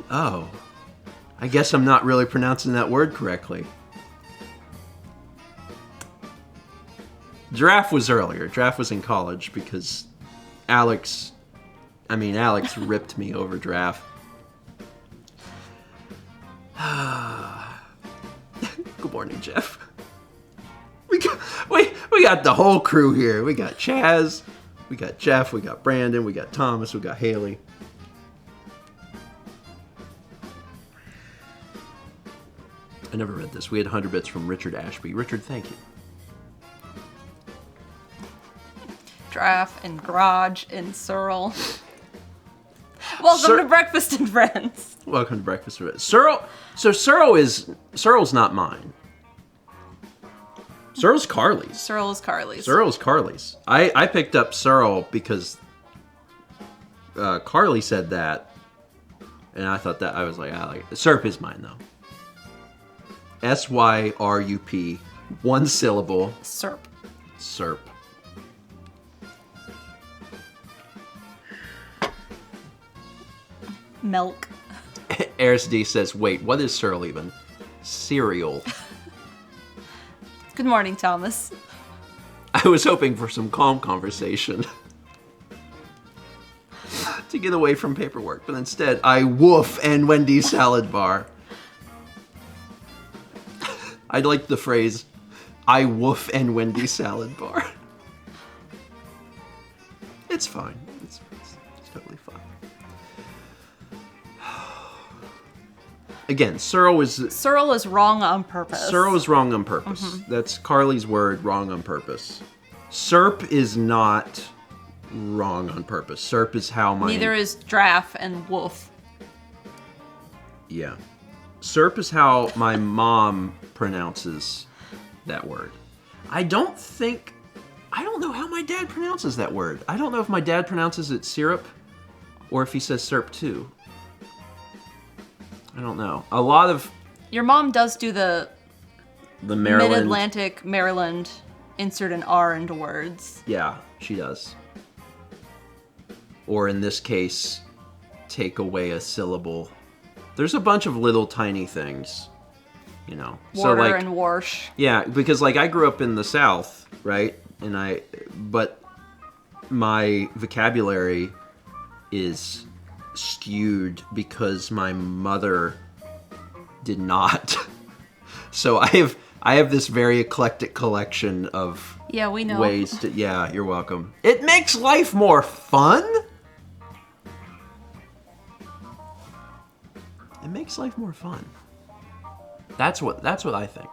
A: oh, I guess I'm not really pronouncing that word correctly. Giraffe was earlier. Giraffe was in college because Alex ripped me over Giraffe. Good morning, Jeff. We got the whole crew here. We got Chaz, we got Jeff, we got Brandon, we got Thomas, we got Haley. I never read this. We had 100 bits from Richard Ashby. Richard, thank you.
B: Giraffe and Garage and Searle. Welcome to Breakfast and Friends.
A: Welcome to Breakfast and Friends. Searle's not mine. Searle's Carly's.
B: Searle's Carly's.
A: Searle's Carly's. I picked up Searle because Carly said that, and I thought that I was like, Syrup is mine though. SYRUP, one syllable.
B: Syrup.
A: Syrup.
B: Good morning, Thomas.
A: I was hoping for some calm conversation to get away from paperwork, but instead I woof and Wendy's salad bar. I like the phrase, I woof and Wendy's salad bar. It's fine. It's totally fine. Again, Searle is
B: wrong on purpose.
A: Searle is wrong on purpose. That's Carly's word, wrong on purpose. Serp is not wrong on purpose. Serp is how my...
B: Neither is draft and wolf.
A: Yeah. Serp is how my mom pronounces that word. I don't know how my dad pronounces that word. I don't know if my dad pronounces it syrup or if he says serp too. I don't know. A lot of...
B: Your mom does do the
A: Maryland...
B: Mid-Atlantic Maryland insert an R into words.
A: Yeah, she does. Or in this case, take away a syllable. There's a bunch of little tiny things, you know.
B: Water
A: so, like,
B: and warsh.
A: Yeah, because like I grew up in the South, right? But my vocabulary is skewed because my mother did not. So I have this very eclectic collection of
B: we know.
A: ways to... Yeah, you're welcome. It makes life more fun. It makes life more fun. That's what I think.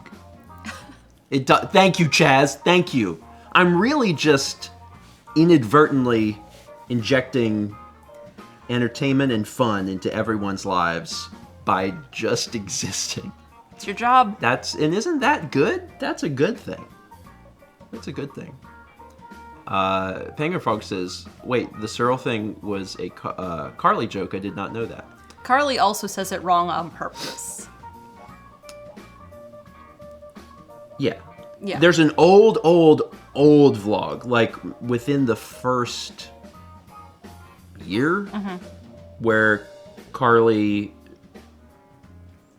A: Thank you, Chaz. Thank you. I'm really just inadvertently injecting entertainment and fun into everyone's lives by just existing.
B: It's your job.
A: And isn't that good? That's a good thing. That's a good thing. Penguin Frog says, wait, the Searle thing was a Carly joke. I did not know that.
B: Carly also says it wrong on purpose.
A: Yeah.
B: Yeah.
A: There's an old vlog, like within the first year, where Carly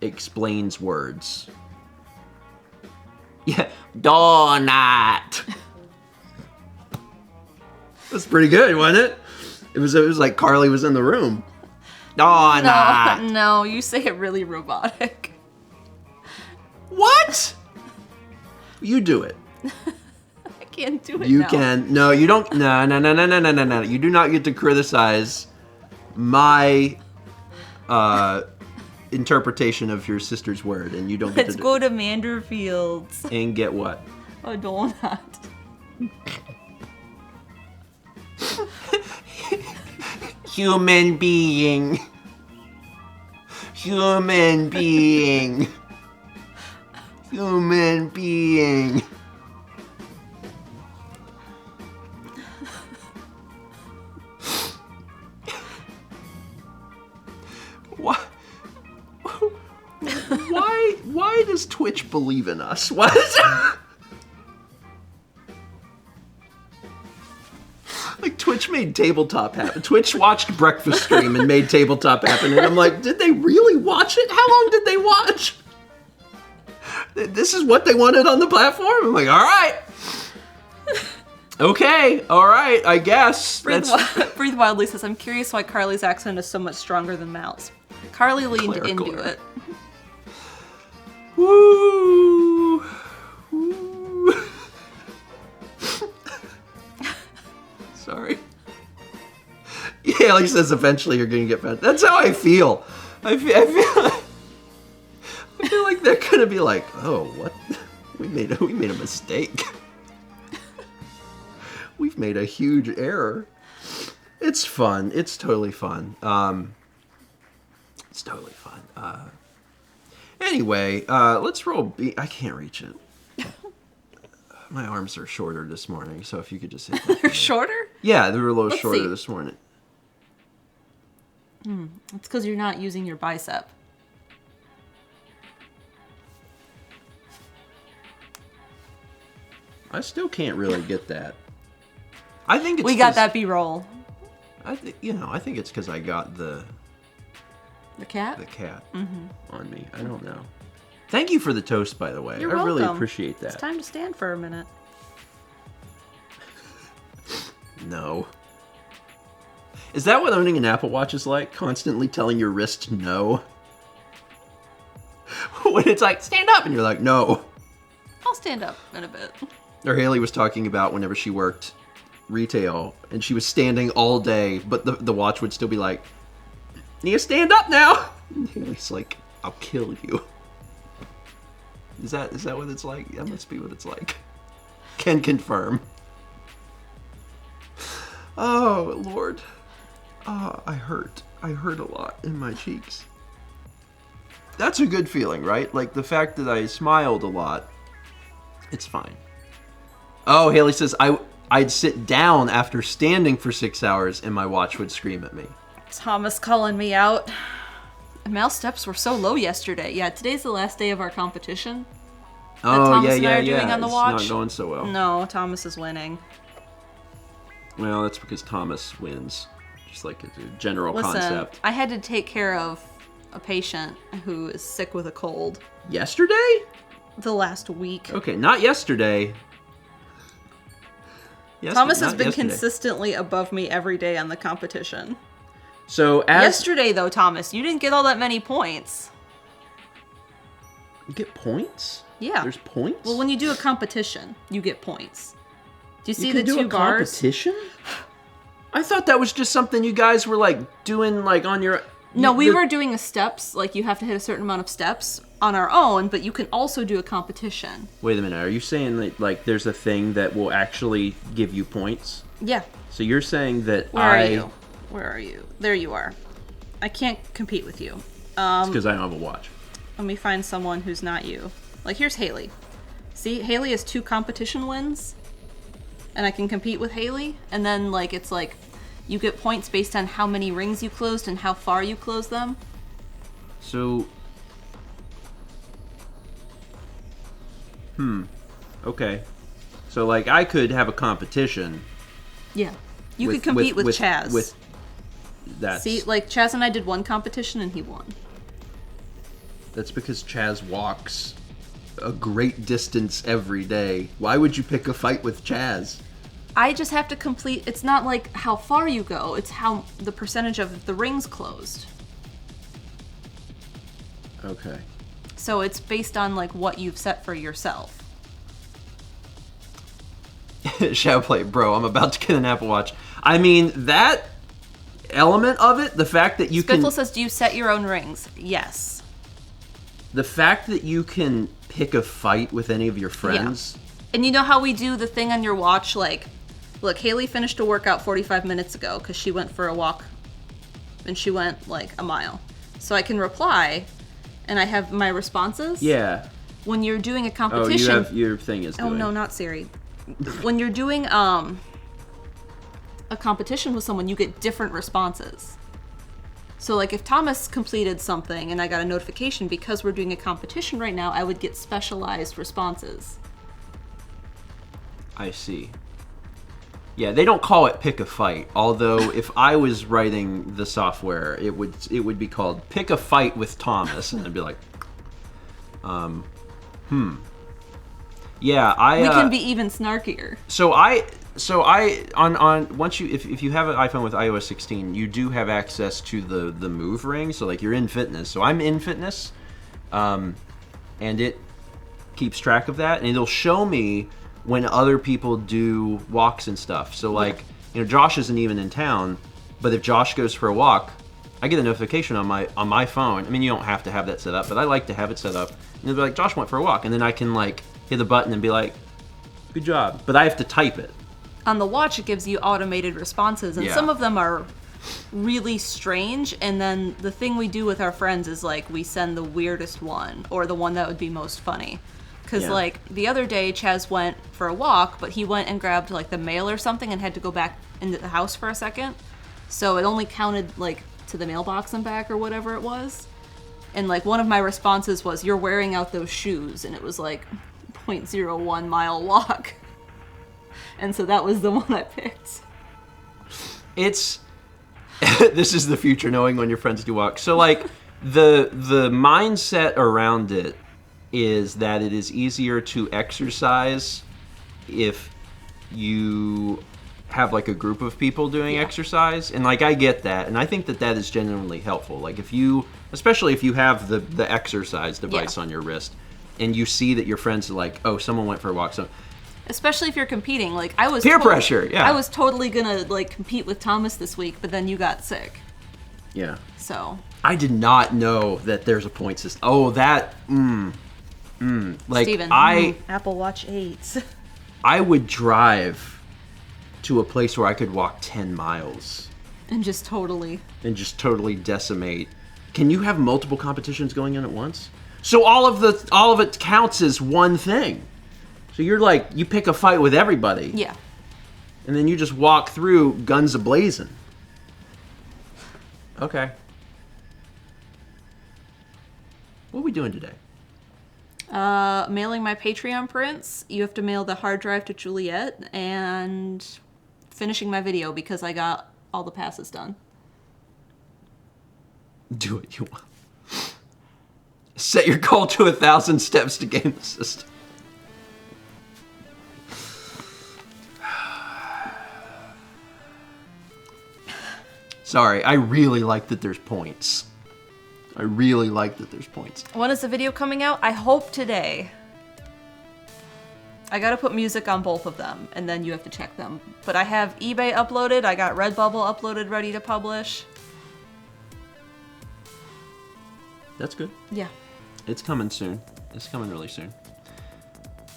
A: explains words. Yeah, donut. That's pretty good, wasn't it? It was like Carly was in the room. Donut.
B: No, you say it really robotic.
A: What? You do it.
B: I can't do it
A: You
B: now.
A: can. No, you don't. No. You do not get to criticize my interpretation of your sister's word, and you don't get
B: Let's
A: to
B: go to Manderfields.
A: And get what?
B: A donut.
A: Human being. Human being. Human being. Why? Why does Twitch believe in us? What? Like Twitch made tabletop happen. Twitch watched breakfast stream and made tabletop happen, and I'm like, did they really watch it? How long did they watch? This is what they wanted on the platform? I'm like, all right. Okay, all right, I guess.
B: Breathe Wildly says, I'm curious why Carly's accent is so much stronger than Mal's. Carly leaned into it.
A: Woo! Woo! Sorry. Yeah, like says, eventually you're gonna get fat. That's how I feel. I feel like they're gonna be like, oh, what? We made a mistake. We've made a huge error. It's fun. It's totally fun. It's totally fun. Anyway, let's roll I can't reach it. My arms are shorter this morning, so if you could just hit that.
B: They're shorter?
A: Yeah, they were a little
B: Let's
A: shorter
B: see.
A: this morning.
B: It's because you're not using your bicep.
A: I still can't really get that. I think it's
B: We got that B-roll.
A: I think it's because I got the
B: The cat?
A: cat on me. I don't know. Thank you for the toast, by the way.
B: You're
A: I
B: welcome.
A: really appreciate that.
B: It's time to stand for a minute.
A: No. Is that what owning an Apple Watch is like? Constantly telling your wrist no? When it's like, stand up, and you're like, no.
B: I'll stand up in a bit.
A: Or Haley was talking about whenever she worked retail, and she was standing all day, but the watch would still be like, need to stand up now! And Haley's like, I'll kill you. Is that what it's like? That must be what it's like. Can confirm. Oh, Lord. Oh, I hurt. I hurt a lot in my cheeks. That's a good feeling, right? Like, the fact that I smiled a lot, it's fine. Oh, Haley says, I'd sit down after standing for 6 hours and my watch would scream at me.
B: Thomas calling me out. Mal's steps were so low yesterday. Yeah, today's the last day of our competition.
A: Oh,
B: Thomas
A: yeah,
B: and I
A: yeah,
B: are doing
A: yeah.
B: on the
A: It's
B: watch.
A: not going so well.
B: No, Thomas is winning.
A: Well, that's because Thomas wins. Just like it's a general
B: Listen,
A: concept.
B: I had to take care of a patient who is sick with a cold
A: Yesterday?
B: the last week.
A: Okay, not yesterday.
B: Thomas has
A: Not
B: been
A: yesterday.
B: consistently above me every day on the competition.
A: So as
B: Yesterday, though, Thomas, you didn't get all that many points.
A: you get points?
B: Yeah.
A: There's points?
B: Well, when you do a competition, you get points. Do you see
A: you
B: the
A: can do
B: two
A: a
B: bars?
A: competition? I thought that was just something you guys were like doing like on your
B: No, we were doing the steps, like you have to hit a certain amount of steps on our own, but you can also do a competition.
A: Wait a minute, are you saying that like there's a thing that will actually give you points?
B: Yeah.
A: So you're saying that
B: Where are you? Where are you? There you are. I can't compete with you.
A: It's because I don't have a watch.
B: Let me find someone who's not you. Like, here's Haley. See, Haley has 2 competition wins, and I can compete with Haley, and then, like, it's like, you get points based on how many rings you closed and how far you closed them.
A: So okay. So like I could have a competition.
B: Yeah. You could compete with Chaz.
A: With that.
B: See, like, Chaz and I did one competition, and he won.
A: That's because Chaz walks a great distance every day. Why would you pick a fight with Chaz?
B: I just have to complete, it's not like how far you go, it's how the percentage of the rings closed.
A: Okay.
B: So it's based on, like, what you've set for yourself.
A: Shadow play, bro, I'm about to get an Apple Watch. I mean, that element of it, the fact that you
B: Spiffle
A: can...
B: says, do you set your own rings? Yes.
A: The fact that you can pick a fight with any of your friends...
B: And you know how we do the thing on your watch, like, look, Haley finished a workout 45 minutes ago because she went for a walk, and she went, like, a mile. So I can reply, and I have my responses.
A: Yeah.
B: When you're doing a
A: Oh,
B: competition...
A: you have... Your thing is doing...
B: Oh, no, not Siri. When you're doing a competition with someone, you get different responses. So, like, if Thomas completed something and I got a notification because we're doing a competition right now, I would get specialized responses.
A: I see. Yeah, they don't call it pick a fight. Although, if I was writing the software, it would be called pick a fight with Thomas, and I'd be like, Yeah,
B: We can be even snarkier.
A: So on once you if you have an iPhone with iOS 16, you do have access to the Move ring. So like you're in Fitness. So I'm in Fitness, and it keeps track of that, and it'll show me when other people do walks and stuff. So like Josh isn't even in town, but if Josh goes for a walk, I get a notification on my phone. I mean, you don't have to have that set up, but I like to have it set up. And it'll be like, Josh went for a walk, and then I can like hit the button and be like, good job. But I have to type it.
B: On the watch, it gives you automated responses, and some of them are really strange, and then the thing we do with our friends is, like, we send the weirdest one, or the one that would be most funny. Because, like, the other day, Chaz went for a walk, but he went and grabbed, like, the mail or something and had to go back into the house for a second. So it only counted, like, to the mailbox and back or whatever it was. And, like, one of my responses was, you're wearing out those shoes, and it was, like, 0.01 mile walk. And so that was the one I picked.
A: It's this is the future, knowing when your friends do walk. So like the mindset around it is that it is easier to exercise if you have like a group of people doing exercise. And like I get that, and I think that that is genuinely helpful. Like if you, especially if you have the exercise device on your wrist and you see that your friends are like, oh, someone went for a walk, so
B: Especially if you're competing. Like I was
A: peer pressure, yeah.
B: I was totally gonna like compete with Thomas this week, but then you got sick.
A: Yeah.
B: So
A: I did not know that there's a point system. Oh, that like
B: Steven,
E: Apple Watch 8s.
A: I would drive to a place where I could walk 10 miles
B: and just totally
A: decimate. Can you have multiple competitions going on at once? So all of it counts as one thing. So you're like, you pick a fight with everybody.
B: Yeah.
A: And then you just walk through guns a-blazing. Okay. What are we doing today?
B: Mailing my Patreon prints. You have to mail the hard drive to Juliet, and finishing my video because I got all the passes done.
A: Do what you want. Set your goal to 1,000 steps to gain the system. Sorry, I really like that there's points.
B: When is the video coming out? I hope today. I gotta put music on both of them, and then you have to check them. But I have eBay uploaded, I got Redbubble uploaded, ready to publish.
A: That's good.
B: Yeah.
A: It's coming soon. It's coming really soon.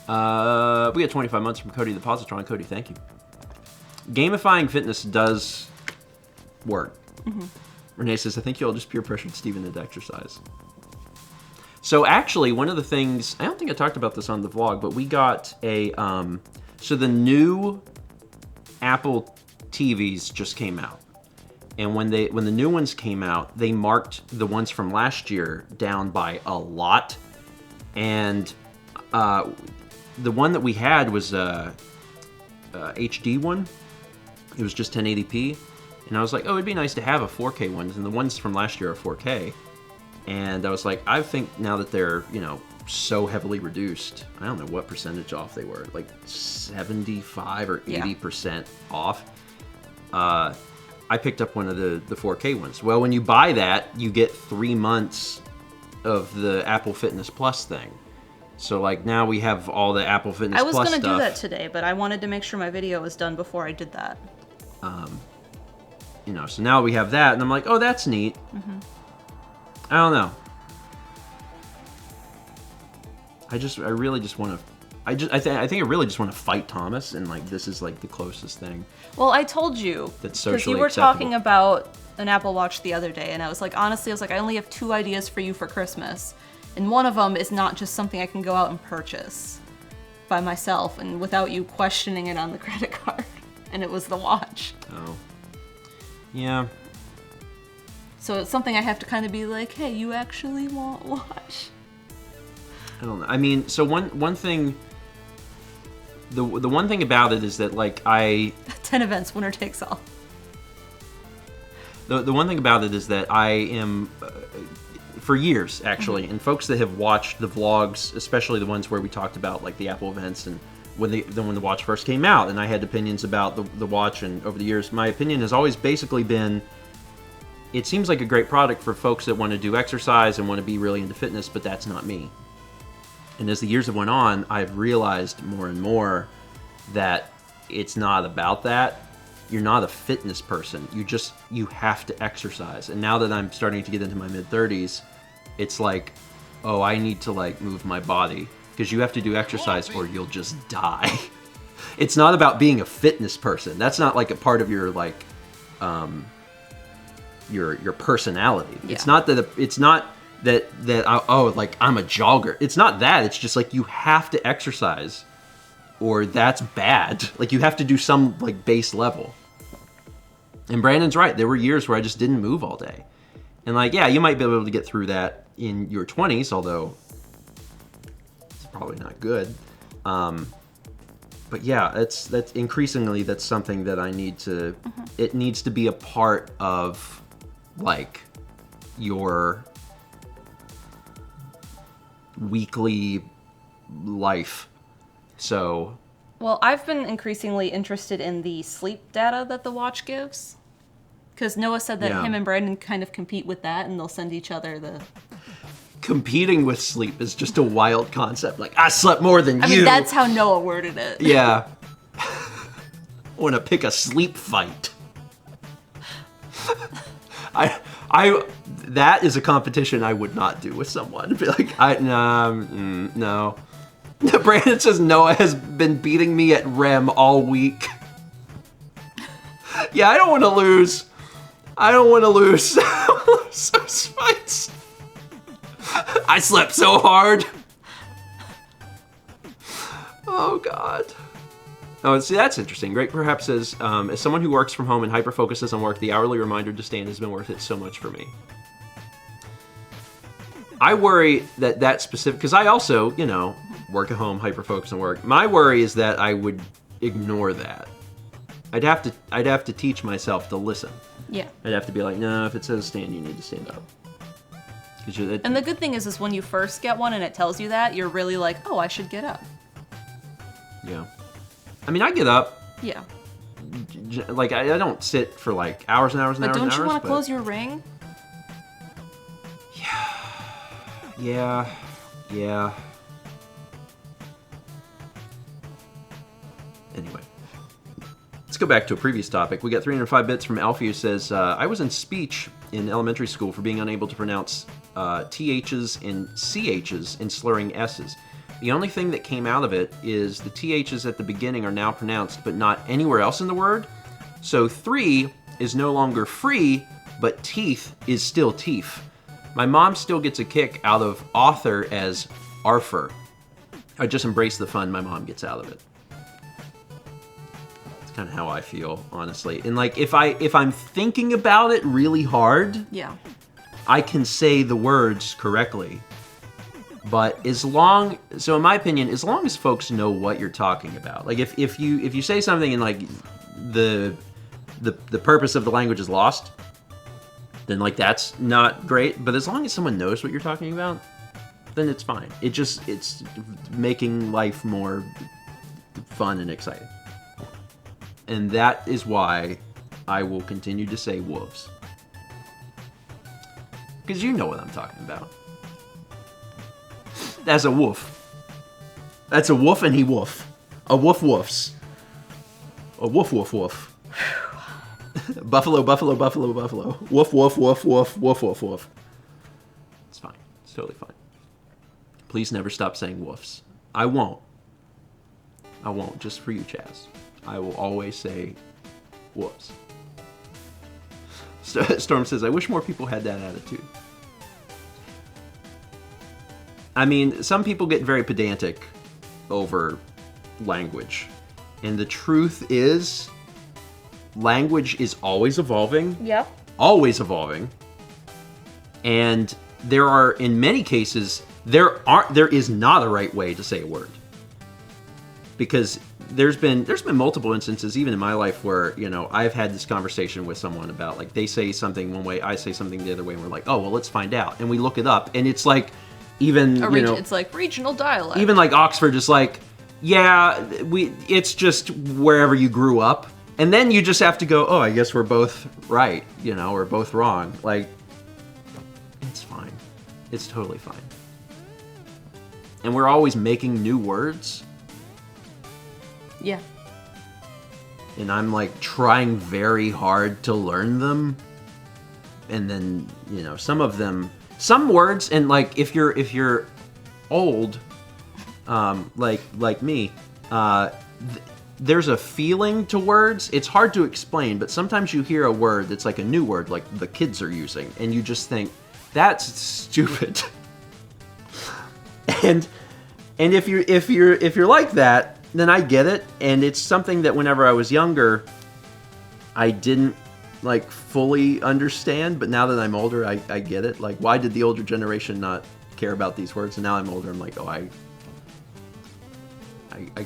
A: We got 25 months from Cody the Positron. Cody, thank you. Gamifying fitness does work. Renee says, I think you all just peer pressured Steven into exercise. So actually, one of the things, I don't think I talked about this on the vlog, but we got a, so the new Apple TVs just came out. And when the new ones came out, they marked the ones from last year down by a lot. And the one that we had was a HD one. It was just 1080p. And I was like, oh, it'd be nice to have a 4K one. And the ones from last year are 4K. And I was like, I think now that they're, so heavily reduced, I don't know what percentage off they were, like 75 or 80% off. I picked up one of the 4K ones. Well, when you buy that, you get 3 months of the Apple Fitness Plus thing. So like now we have all the Apple Fitness Plus stuff.
B: I was gonna do that today, but I wanted to make sure my video was done before I did that.
A: So now we have that, and I'm like, oh, that's neat. I don't know. I really just want to. I think I really just want to fight Thomas, and like this is like the closest thing.
B: Well, I told you
A: that's socially
B: because you were
A: acceptable.
B: talking about an Apple Watch the other day, and I was like, honestly, I only have 2 ideas for you for Christmas, and one of them is not just something I can go out and purchase by myself and without you questioning it on the credit card, and it was the watch.
A: Oh. Yeah.
B: So it's something I have to kind of be like, hey, you actually want a watch?
A: I don't know. I mean, so one thing. The one thing about it is that like 10
B: events, winner takes all.
A: The one thing about it is that I am, for years actually, and folks that have watched the vlogs, especially the ones where we talked about like the Apple events and when the watch first came out, and I had opinions about the watch, and over the years, my opinion has always basically been, it seems like a great product for folks that want to do exercise and want to be really into fitness, but that's not me. And as the years have went on, I've realized more and more that it's not about that. You're not a fitness person. You have to exercise. And now that I'm starting to get into my mid-30s, it's like, oh, I need to like move my body, because you have to do exercise or you'll just die. It's not about being a fitness person. That's not like a part of your like your personality.
B: Yeah.
A: It's not that like I'm a jogger. It's not that. It's just like you have to exercise or that's bad. Like you have to do some like base level. And Brandon's right. There were years where I just didn't move all day. And like, yeah, you might be able to get through that in your 20s, although it's probably not good. But yeah, that's increasingly that's something that I need to. It needs to be a part of like your weekly life. So,
B: Well, I've been increasingly interested in the sleep data that the watch gives. Because Noah said that
A: Yeah.
B: him and Brandon kind of compete with that, and they'll send each other the...
A: competing with sleep is just a wild concept. Like, I slept more than
B: I
A: you.
B: mean, that's how Noah worded it.
A: Yeah. I want to pick a sleep fight. That is a competition I would not do with someone. Be like, no. Brandon says Noah has been beating me at REM all week. Yeah, I don't want to lose. I don't want to lose those fights. I slept so hard. Oh, God. Oh, see, that's interesting. Great Perhaps says, as someone who works from home and hyper-focuses on work, the hourly reminder to stand has been worth it so much for me. I worry that specific, because I also, work at home, hyper-focus on work. My worry is that I would ignore that. I'd have to teach myself to listen.
B: Yeah.
A: I'd have to be like, no, if it says stand, you need to stand up.
B: And the good thing is when you first get one and it tells you that, you're really like, oh, I should get up.
A: Yeah. I mean, I get up.
B: Yeah.
A: Like, I don't sit for, like, hours and hours and
B: But
A: hours and hours.
B: don't you want to close your ring?
A: Yeah. Anyway. Let's go back to a previous topic. We got 305 bits from Alfie who says, I was in speech in elementary school for being unable to pronounce THs and CHs and slurring S's. The only thing that came out of it is the THs at the beginning are now pronounced, but not anywhere else in the word. So 3 is no longer free, but teeth is still teeth. My mom still gets a kick out of author as arfer. I just embrace the fun my mom gets out of it. It's kind of how I feel, honestly. And like, if I'm thinking about it really hard,
B: Yeah.
A: I can say the words correctly. But so in my opinion, as long as folks know what you're talking about, like if you say something and like the purpose of the language is lost, then like that's not great. But as long as someone knows what you're talking about, then it's fine. It's making life more fun and exciting. And that is why I will continue to say wolves. Because you know what I'm talking about. That's a woof. That's a woof and he woof. A woof woofs. A woof woof woof. Buffalo, buffalo, buffalo, buffalo. Woof, woof, woof, woof, woof, woof, woof. It's fine. It's totally fine. Please never stop saying woofs. I won't. I won't, just for you, Chaz. I will always say woofs. Storm says, I wish more people had that attitude. I mean, some people get very pedantic over language. And the truth is, language is always evolving.
B: Yep.
A: Always evolving. And there are, in many cases, there is not a right way to say a word. Because there's been multiple instances, even in my life, where, I've had this conversation with someone about, like, they say something one way, I say something the other way, and we're like, oh, well, let's find out. And we look it up, and it's like, even,
B: it's like regional dialect.
A: even like Oxford is like, yeah, it's just wherever you grew up. And then you just have to go, oh, I guess we're both right, we're both wrong. Like, it's fine. It's totally fine. And we're always making new words.
B: Yeah.
A: And I'm like trying very hard to learn them. And then, some words, and like if you're old, like me, there's a feeling to words. It's hard to explain, but sometimes you hear a word that's like a new word, like the kids are using, and you just think, that's stupid. and if you're like that, then I get it, and it's something that whenever I was younger, I didn't like fully understand, but now that I'm older, I get it. Like, why did the older generation not care about these words? And now I'm older, I'm like, oh, I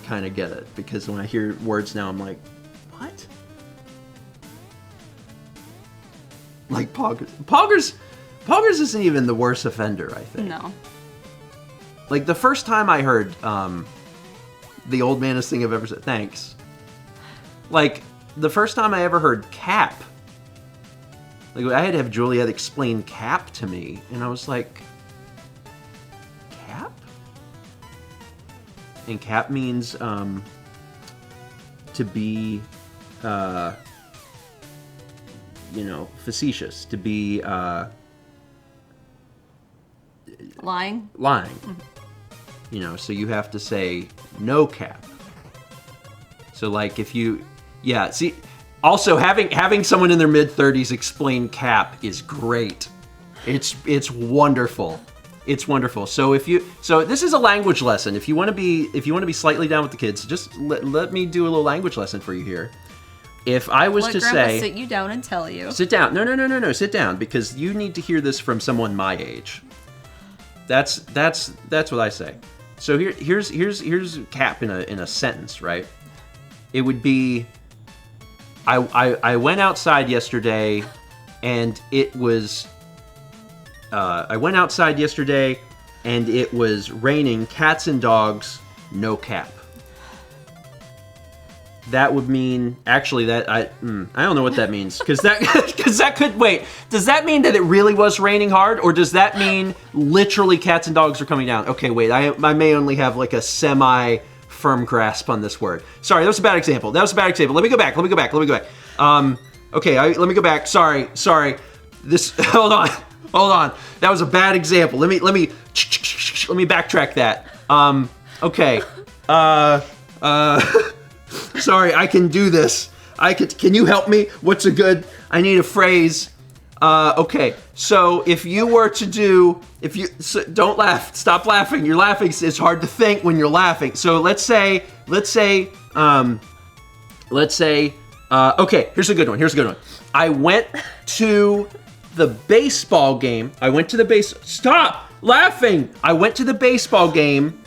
A: kind of get it, because when I hear words now, I'm like, what? Like poggers isn't even the worst offender, I think.
B: No.
A: Like, the first time I heard the old manest thing I've ever said, thanks. Like, the first time I ever heard cap, like, I had to have Juliet explain cap to me, and I was like, cap? And cap means to be, facetious, to be
B: Lying?
A: lying. So you have to say no cap. So like if you, see, also having someone in their mid-30s explain cap is great. It's wonderful. It's wonderful. So so this is a language lesson. If you want to be slightly down with the kids, just let me do a little language lesson for you here. If I was to
B: Grandpa
A: say,
B: sit you down and tell you.
A: Sit down. No, sit down, because you need to hear this from someone my age. That's what I say. So here's cap in a sentence, right? It would be, I went outside yesterday, and it was raining. Cats and dogs, no cap. That would mean, actually, that I don't know what that means, because that could, wait, does that mean that it really was raining hard, or does that mean literally cats and dogs are coming down? Okay, wait, I may only have like a semi-firm grasp on this word. Sorry, that was a bad example. Let me go back. Okay, let me go back. Sorry. This, hold on. That was a bad example. Let me backtrack that. Okay. Sorry, I can do this. Can you help me? I need a phrase. Okay, so if you were to do, don't laugh, stop laughing. You're laughing, it's hard to think when you're laughing. So let's say, okay, here's a good one. I went to the baseball game. Stop laughing. I went to the baseball game,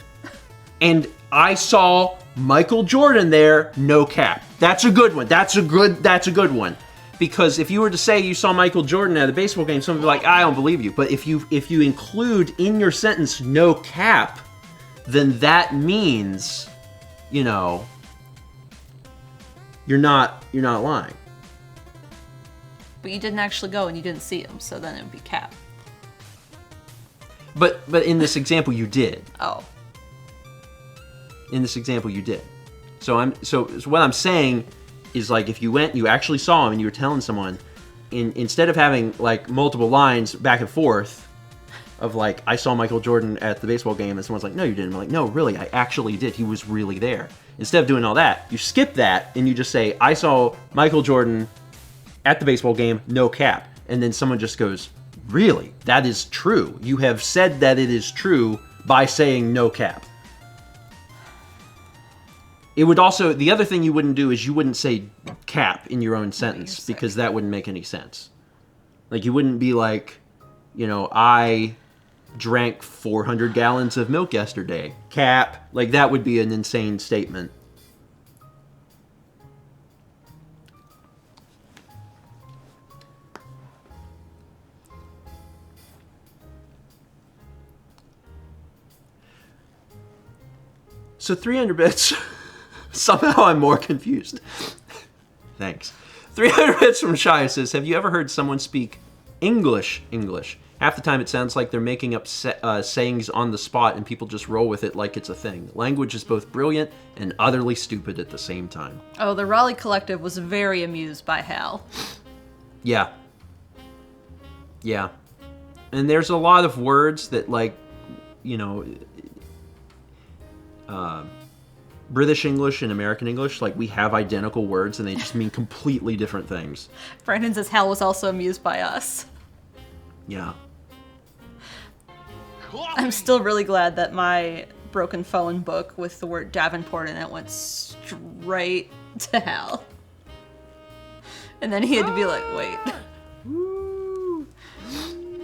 A: and I saw Michael Jordan there, no cap. That's a good one. That's a good one. Because if you were to say you saw Michael Jordan at a baseball game, someone would be like, I don't believe you. But if you include in your sentence no cap, then that means, you're not lying.
B: But you didn't actually go and you didn't see him, so then it would be cap.
A: But in this example you did.
B: Oh.
A: In this example, you did. So what I'm saying is, like, if you went, you actually saw him, and you were telling someone, instead of having like multiple lines back and forth of like, I saw Michael Jordan at the baseball game, and someone's like, no, you didn't. I'm like, no, really, I actually did. He was really there. Instead of doing all that, you skip that and you just say, I saw Michael Jordan at the baseball game, no cap, and then someone just goes, really, that is true. You have said that it is true by saying no cap. It would also, the other thing you wouldn't do is you wouldn't say cap in your own sentence, because that wouldn't make any sense. Like, you wouldn't be like, I drank 400 gallons of milk yesterday. Cap. Like, that would be an insane statement. So 300 bits... Somehow I'm more confused. Thanks. 300 bits from Shia says, have you ever heard someone speak English? Half the time it sounds like they're making up sayings on the spot, and people just roll with it like it's a thing. Language is both brilliant and utterly stupid at the same time.
B: Oh, the Raleigh Collective was very amused by Hal.
A: Yeah. And there's a lot of words that, like, British English and American English, like, we have identical words and they just mean completely different things.
B: Brandon says Hal was also amused by us.
A: Yeah.
B: I'm still really glad that my broken phone book with the word Davenport in it went straight to Hal. And then he had to be like, wait.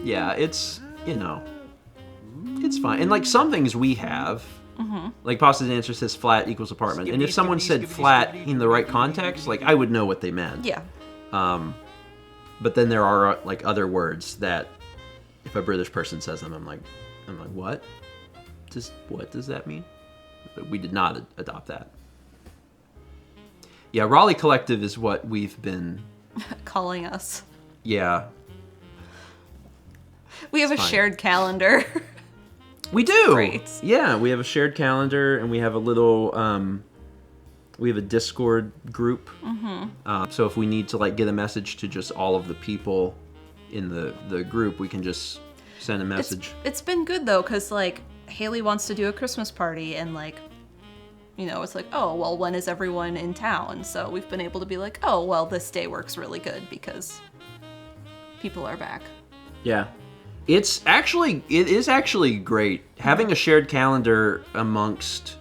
A: Yeah, it's, it's fine. And, like, some things we have... Mm-hmm. Like, Pasta's answer says flat equals apartment. And if someone said flat in the right context, like, I would know what they meant.
B: Yeah.
A: But then there are, like, other words that if a British person says them, I'm like, what? What does that mean? We did not adopt that. Yeah, Raleigh Collective is what we've been
B: calling us.
A: Yeah.
B: We have a shared calendar.
A: We do.
B: Great.
A: Yeah, we have a shared calendar, and we have a little, we have a Discord group. Mm-hmm. So if we need to like get a message to just all of the people in the group, we can just send a message.
B: It's been good though, because like Haley wants to do a Christmas party, and like, you know, it's like, oh, well, when is everyone in town? So we've been able to be like, oh, well, this day works really good because people are back.
A: Yeah. It is actually great. Having a shared calendar amongst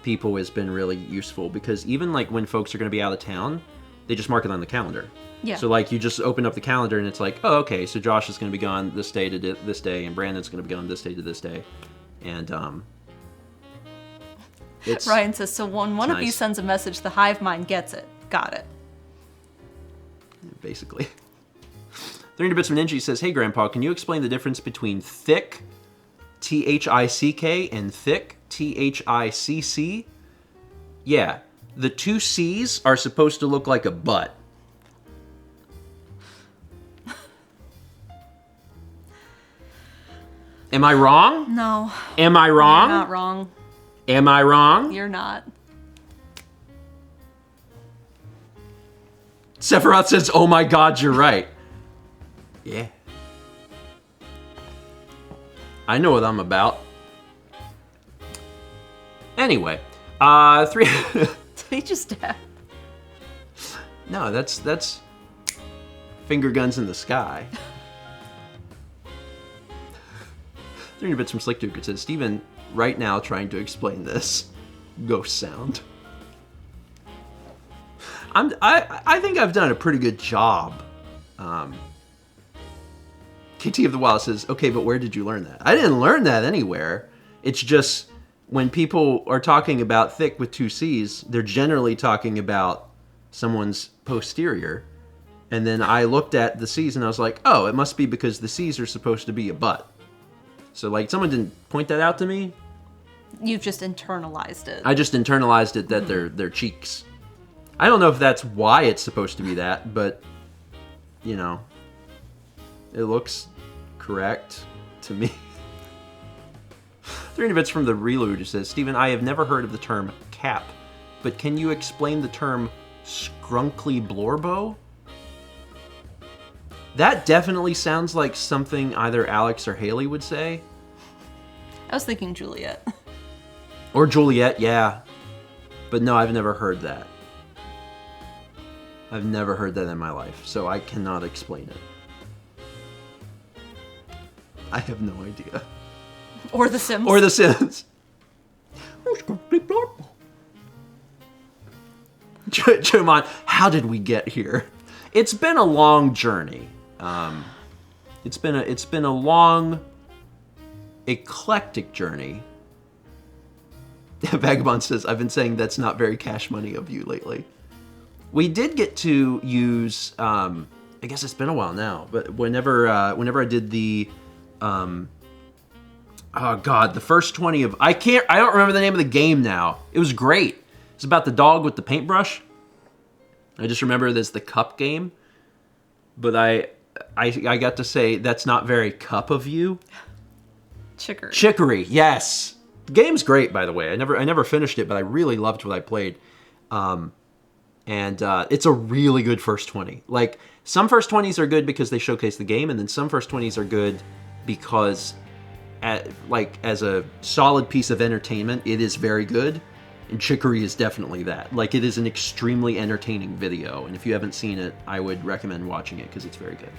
A: people has been really useful, because even like when folks are going to be out of town, they just mark it on the calendar.
B: Yeah.
A: So like you just open up the calendar and it's like, oh, okay, so Josh is going to be gone this day to this day, and Brandon's going to be gone this day to this day. And
B: Ryan says, so when one of you
A: nice.
B: sends a message, the hive mind gets it. Got it.
A: Basically. 300 Bits of Ninja says, hey, Grandpa, can you explain the difference between thick, T-H-I-C-K, and thick, T-H-I-C-C? Yeah, the two C's are supposed to look like a butt. Am I wrong?
B: No.
A: Am I wrong?
B: You're not wrong.
A: Am I wrong?
B: You're not.
A: Sephiroth says, oh my god, you're right. Yeah. I know what I'm about. Anyway, 3...
B: Did he just dab?
A: No, that's finger guns in the sky. 300 Bits from Slick Duke. It says, Steven, right now trying to explain this. Ghost sound. I think I've done a pretty good job. KT of the Wild says, okay, but where did you learn that? I didn't learn that anywhere. It's just when people are talking about thick with two C's, they're generally talking about someone's posterior. And then I looked at the C's and I was like, oh, it must be because the C's are supposed to be a butt. So like someone didn't point that out to me.
B: You've just internalized it.
A: I just internalized it that they're cheeks. I don't know if that's why it's supposed to be that, but you know, it looks correct to me. 300 Bits from the Reload who says, Steven, I have never heard of the term cap, but can you explain the term scrunkly blorbo? That definitely sounds like something either Alex or Haley would say.
B: I was thinking Juliet.
A: Or Juliet, yeah. But no, I've never heard that. I've never heard that in my life, so I cannot explain it. I have no idea.
B: Or The Sims.
A: Or The Sims. Jomon, how did we get here? It's been a long journey. It's been a long, eclectic journey. Vagabond says, I've been saying that's not very cash money of you lately. We did get to use, I guess it's been a while now, but whenever I did the, oh god, the first 20 of, I don't remember the name of the game now. It was great. It's about the dog with the paintbrush. I just remember it as the cup game. But I got to say, that's not very cup of you.
B: Chicory.
A: Chicory, yes. The game's great, by the way. I never finished it, but I really loved what I played. And it's a really good first 20. Like, some first 20s are good because they showcase the game, and then some first 20s are good because, as a solid piece of entertainment, it is very good. And Chicory is definitely that. Like, it is an extremely entertaining video, and if you haven't seen it, I would recommend watching it because it's very good.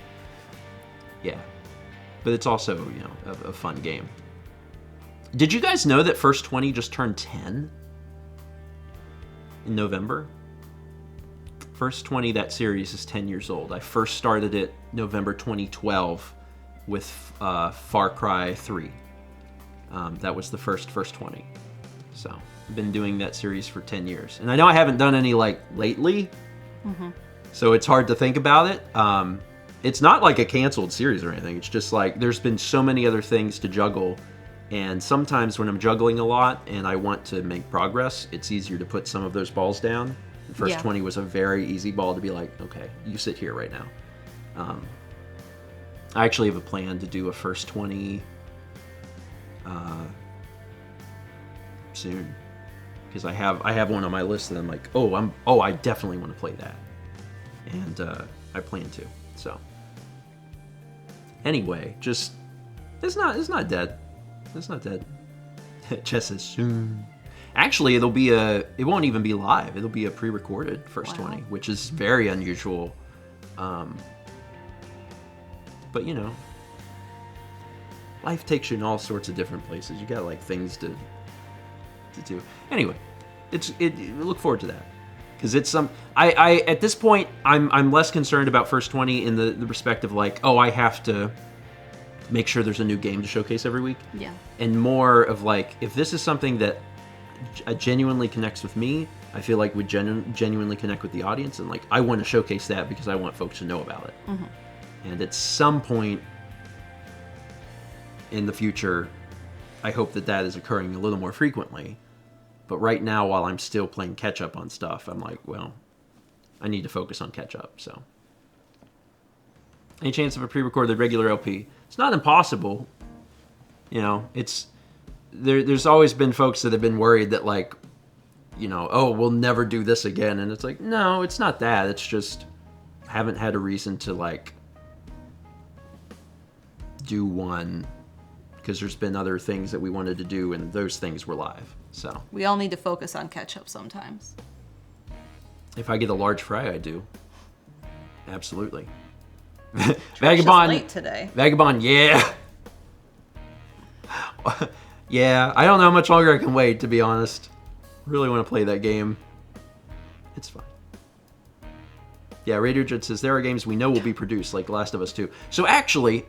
A: Yeah. But it's also, you know, a fun game. Did you guys know that First 20 just turned 10 in November? First 20, that series is 10 years old. I first started it November 2012 with Far Cry 3. That was the first 20. So I've been doing that series for 10 years. And I know I haven't done any, like, lately. Mm-hmm. So it's hard to think about it. It's not like a canceled series or anything. It's just like there's been so many other things to juggle And sometimes when I'm juggling a lot and I want to make progress, it's easier to put some of those balls down. The first
B: Yeah.
A: 20 was a very easy ball to be like, okay, you sit here right now. I actually have a plan to do a first 20 soon, because I have one on my list that I'm like, I definitely want to play that, and I plan to. So anyway, just it's not dead. It's not dead. Chess is soon. Actually, it won't even be live. It'll be a pre-recorded first 20, which is very unusual. But you know, life takes you in all sorts of different places. You got like things to do. Anyway, look forward to that, because it's I at this point I'm less concerned about first 20 in the respect of like, oh, I have to make sure there's a new game to showcase every week.
B: Yeah.
A: And more of like, if this is something that genuinely connects with me, I feel like would genuinely connect with the audience, and like I want to showcase that because I want folks to know about it. Mm-hmm. And at some point in the future, I hope that is occurring a little more frequently. But right now, while I'm still playing catch up on stuff, I'm like, well, I need to focus on catch up. So, any chance of a pre-recorded regular LP? It's not impossible. You know, it's there's always been folks that have been worried that like, you know, oh, we'll never do this again. And it's like, no, it's not that. It's just haven't had a reason to like do one, because there's been other things that we wanted to do, and those things were live. So
B: We all need to focus on catch up sometimes.
A: if I get a large fry, I do. Absolutely.
E: Just
A: Vagabond
E: late today.
A: Vagabond, yeah. Yeah, I don't know how much longer I can wait, to be honest. Really want to play that game. It's fun. Yeah, Radio Jet says there are games we know will be produced, like Last of Us 2. So actually,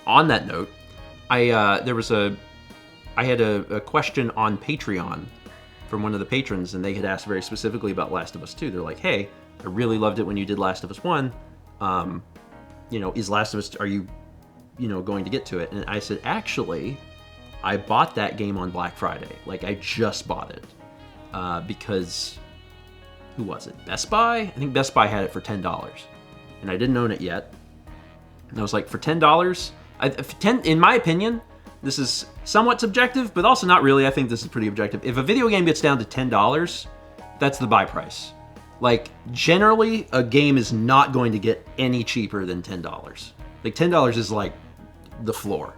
A: on that note, I had a question on Patreon from one of the patrons, and they had asked very specifically about Last of Us 2. They're like, hey, I really loved it when you did Last of Us 1. You know, is Last of Us, are you going to get to it? And I said, actually, I bought that game on Black Friday. Like, I just bought it. Because, who was it? Best Buy? I think Best Buy had it for $10. And I didn't own it yet. And I was like, for $10? In my opinion, this is somewhat subjective, but also not really. I think this is pretty objective. If a video game gets down to $10, that's the buy price. Like, generally, a game is not going to get any cheaper than $10. Like, $10 is like the floor.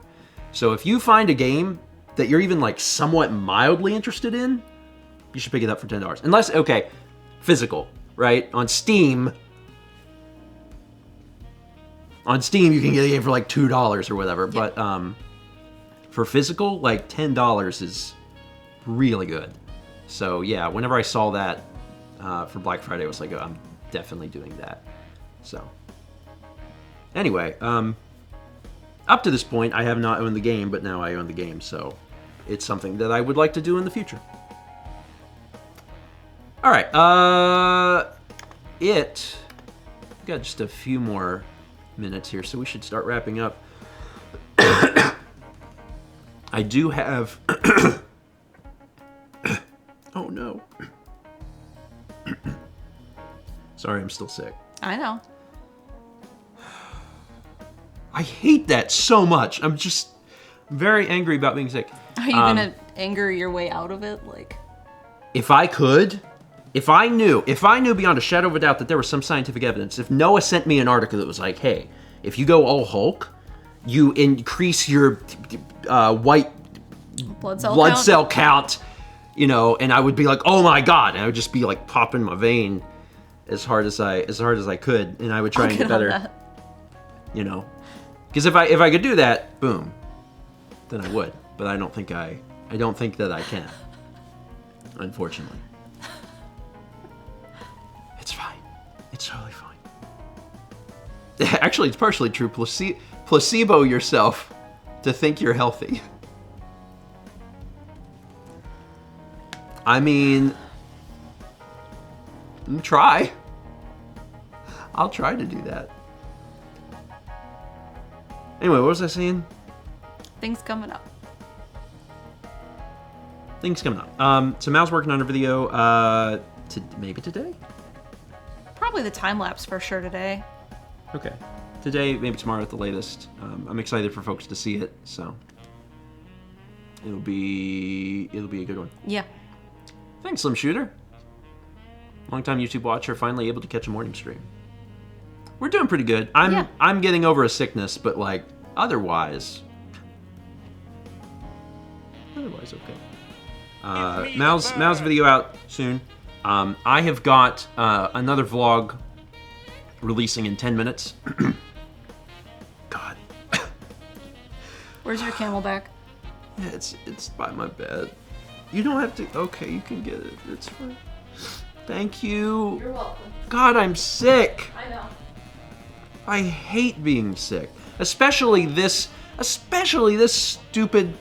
A: So if you find a game that you're even like somewhat mildly interested in, you should pick it up for $10. Unless, okay, physical, right? On Steam, you can get a game for like $2 or whatever. Yeah. But for physical, like $10 is really good. So yeah, whenever I saw that for Black Friday, I was like, oh, I'm definitely doing that. So anyway, up to this point, I have not owned the game, but now I own the game, so it's something that I would like to do in the future. All right, we've got just a few more minutes here, so we should start wrapping up. I do have... Oh, no. Sorry, I'm still sick.
B: I know.
A: I hate that so much. I'm just very angry about being sick.
B: Are you gonna anger your way out of it? Like,
A: if I could, if I knew beyond a shadow of a doubt that there was some scientific evidence, if Noah sent me an article that was like, hey, if you go all Hulk, you increase your white
B: blood
A: cell count, and I would be like, oh my god, and I would just be like popping my vein as hard as I could, and I would try and get better. Because if I could do that, boom, then I would. But I don't think that I can. Unfortunately. It's fine. It's totally fine. Actually, it's partially true. Placebo yourself to think you're healthy. I mean, try. I'll try to do that. Anyway, what was I saying?
B: Things coming up.
A: Things coming up. So Mal's working on a video maybe today?
B: Probably the time lapse for sure today.
A: Okay. Today, maybe tomorrow at the latest. I'm excited for folks to see it, so it'll be a good one.
B: Yeah.
A: Thanks, Slim Shooter. Longtime YouTube watcher, finally able to catch a morning stream. We're doing pretty good. I'm getting over a sickness, but like otherwise okay. Mal's video out soon. I have got another vlog releasing in 10 minutes. God.
B: Where's your Camelback?
A: Yeah, it's by my bed. You don't have to. Okay, you can get it. It's fine. Thank you.
B: You're welcome.
A: God, I'm sick.
B: I know.
A: I hate being sick, especially this stupid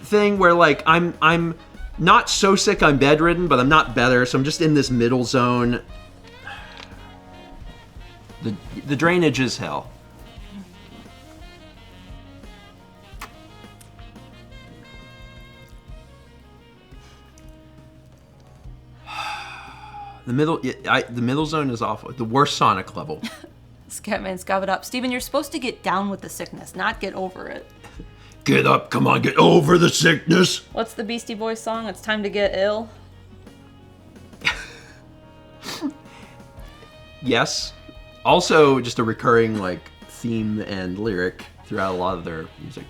A: thing where like I'm not so sick I'm bedridden, but I'm not better, so I'm just in this middle zone. The drainage is hell. The middle zone is awful. The worst Sonic level.
B: Scatman, scout it up. Steven, you're supposed to get down with the sickness, not get over it.
A: Get up, come on, get over the sickness.
B: What's the Beastie Boys song? It's time to get ill.
A: Yes. Also, just a recurring like theme and lyric throughout a lot of their music.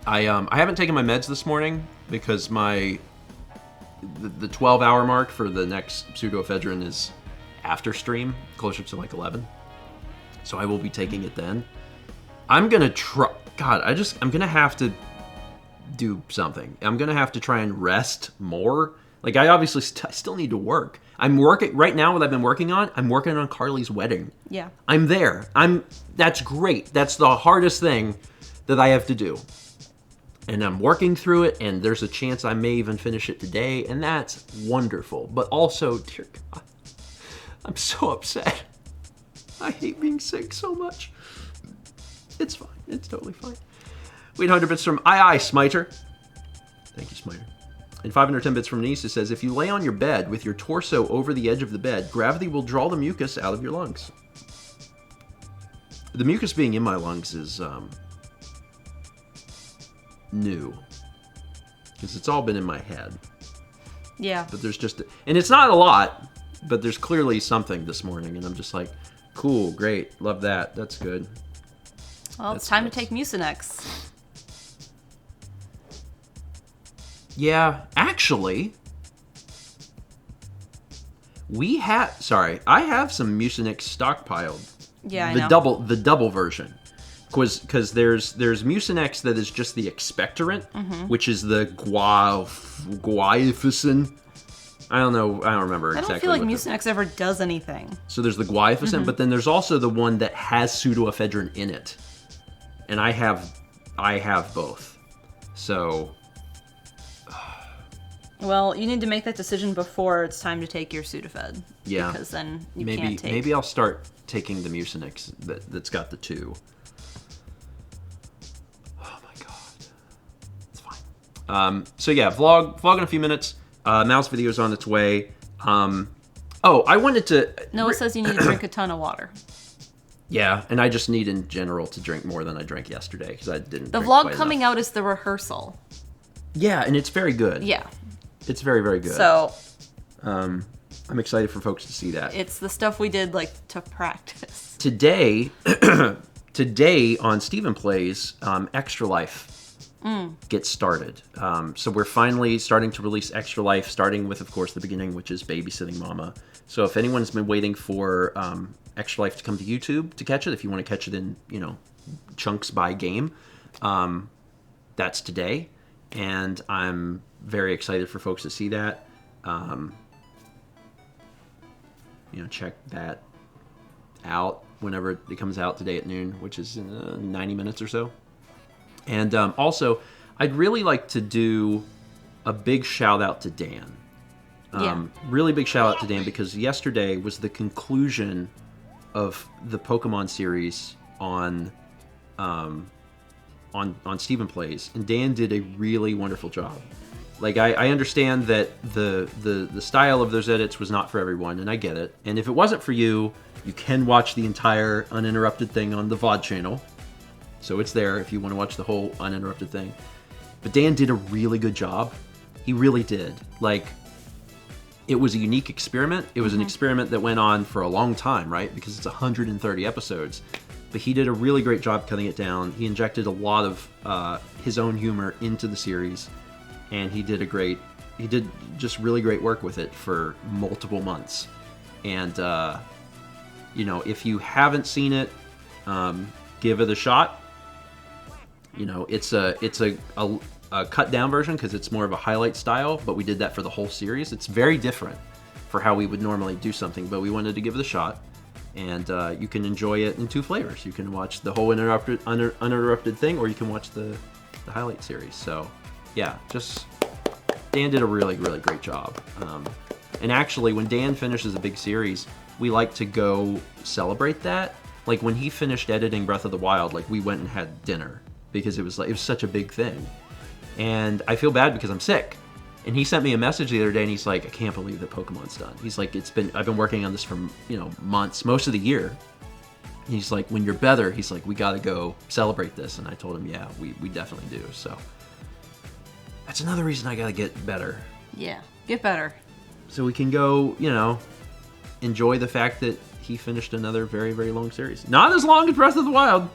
A: I haven't taken my meds this morning because the 12-hour mark for the next pseudoephedrine is after stream, closer to like 11. So I will be taking it then. I'm gonna try. God, I'm gonna have to do something. I'm gonna have to try and rest more. Like I obviously still need to work. I'm working right now. What I've been working on, I'm working on Carly's wedding.
B: Yeah.
A: I'm there. That's great. That's the hardest thing that I have to do. And I'm working through it, and there's a chance I may even finish it today, and that's wonderful. But also, dear God, I'm so upset. I hate being sick so much. It's fine. It's totally fine. Wait, 100 bits from Smiter. Thank you, Smiter. And 510 bits from Denise, it says, if you lay on your bed with your torso over the edge of the bed, gravity will draw the mucus out of your lungs. The mucus being in my lungs is new. Because it's all been in my head.
B: Yeah.
A: But there's just... And it's not a lot, but there's clearly something this morning, and I'm just like, cool, great, love that, that's good.
B: Well, it's time to take Mucinex.
A: Yeah, actually, I have some Mucinex stockpiled.
B: Yeah, I know.
A: The double version. Because there's Mucinex that is just the expectorant, which is the guaifesin. I don't remember exactly.
B: I don't feel like Mucinex ever does anything.
A: So there's the guaifesin, but then there's also the one that has pseudoephedrine in it. And I have both. So...
B: Well, you need to make that decision before it's time to take your Sudafed.
A: Yeah.
B: Because then you
A: maybe,
B: can't take...
A: Maybe I'll start taking the Mucinex that's got the 2. Oh my god. It's fine. So yeah, vlog in a few minutes. Mal's video is on its way. I wanted to...
B: Noah says you need to drink a ton of water.
A: Yeah, and I just need in general to drink more than I drank yesterday because I didn't.
B: The vlog coming out is the rehearsal.
A: Yeah, and it's very good.
B: Yeah.
A: It's very, very good.
B: So,
A: I'm excited for folks to see that.
B: It's the stuff we did like to practice.
A: Today on Stephen Plays, Extra Life gets started. So we're finally starting to release Extra Life, starting with, of course, the beginning, which is Babysitting Mama. So if anyone's been waiting for Extra Life to come to YouTube to catch it, if you want to catch it in, chunks by game, that's today. And I'm very excited for folks to see that. Check that out whenever it comes out today at noon, which is in 90 minutes or so. And also, I'd really like to do a big shout out to Dan. Really big shout out to Dan because yesterday was the conclusion of the Pokemon series on Stephen Plays, and Dan did a really wonderful job. Like, I understand that the style of those edits was not for everyone, and I get it. And if it wasn't for you, you can watch the entire uninterrupted thing on the VOD channel. So it's there if you want to watch the whole uninterrupted thing. But Dan did a really good job. He really did. Like, it was a unique experiment. It was an experiment that went on for a long time, right? Because it's 130 episodes. But he did a really great job cutting it down. He injected a lot of his own humor into the series. And he did just really great work with it for multiple months. And, you know, if you haven't seen it, give it a shot. You know, it's a cut down version because it's more of a highlight style, but we did that for the whole series. It's very different for how we would normally do something, but we wanted to give it a shot. And you can enjoy it in 2 flavors. You can watch the whole uninterrupted thing, or you can watch the highlight series. So, yeah, Dan did a really, really great job. And actually, when Dan finishes a big series, we like to go celebrate that. Like, when he finished editing Breath of the Wild, like, we went and had dinner because it was such a big thing. And I feel bad because I'm sick. And he sent me a message the other day, and he's like, I can't believe that Pokemon's done. He's like, I've been working on this for, months, most of the year. He's like, when you're better, he's like, we gotta go celebrate this. And I told him, yeah, we definitely do. So that's another reason I gotta get better.
B: Yeah, get better.
A: So we can go, enjoy the fact that he finished another very, very long series. Not as long as Breath of the Wild.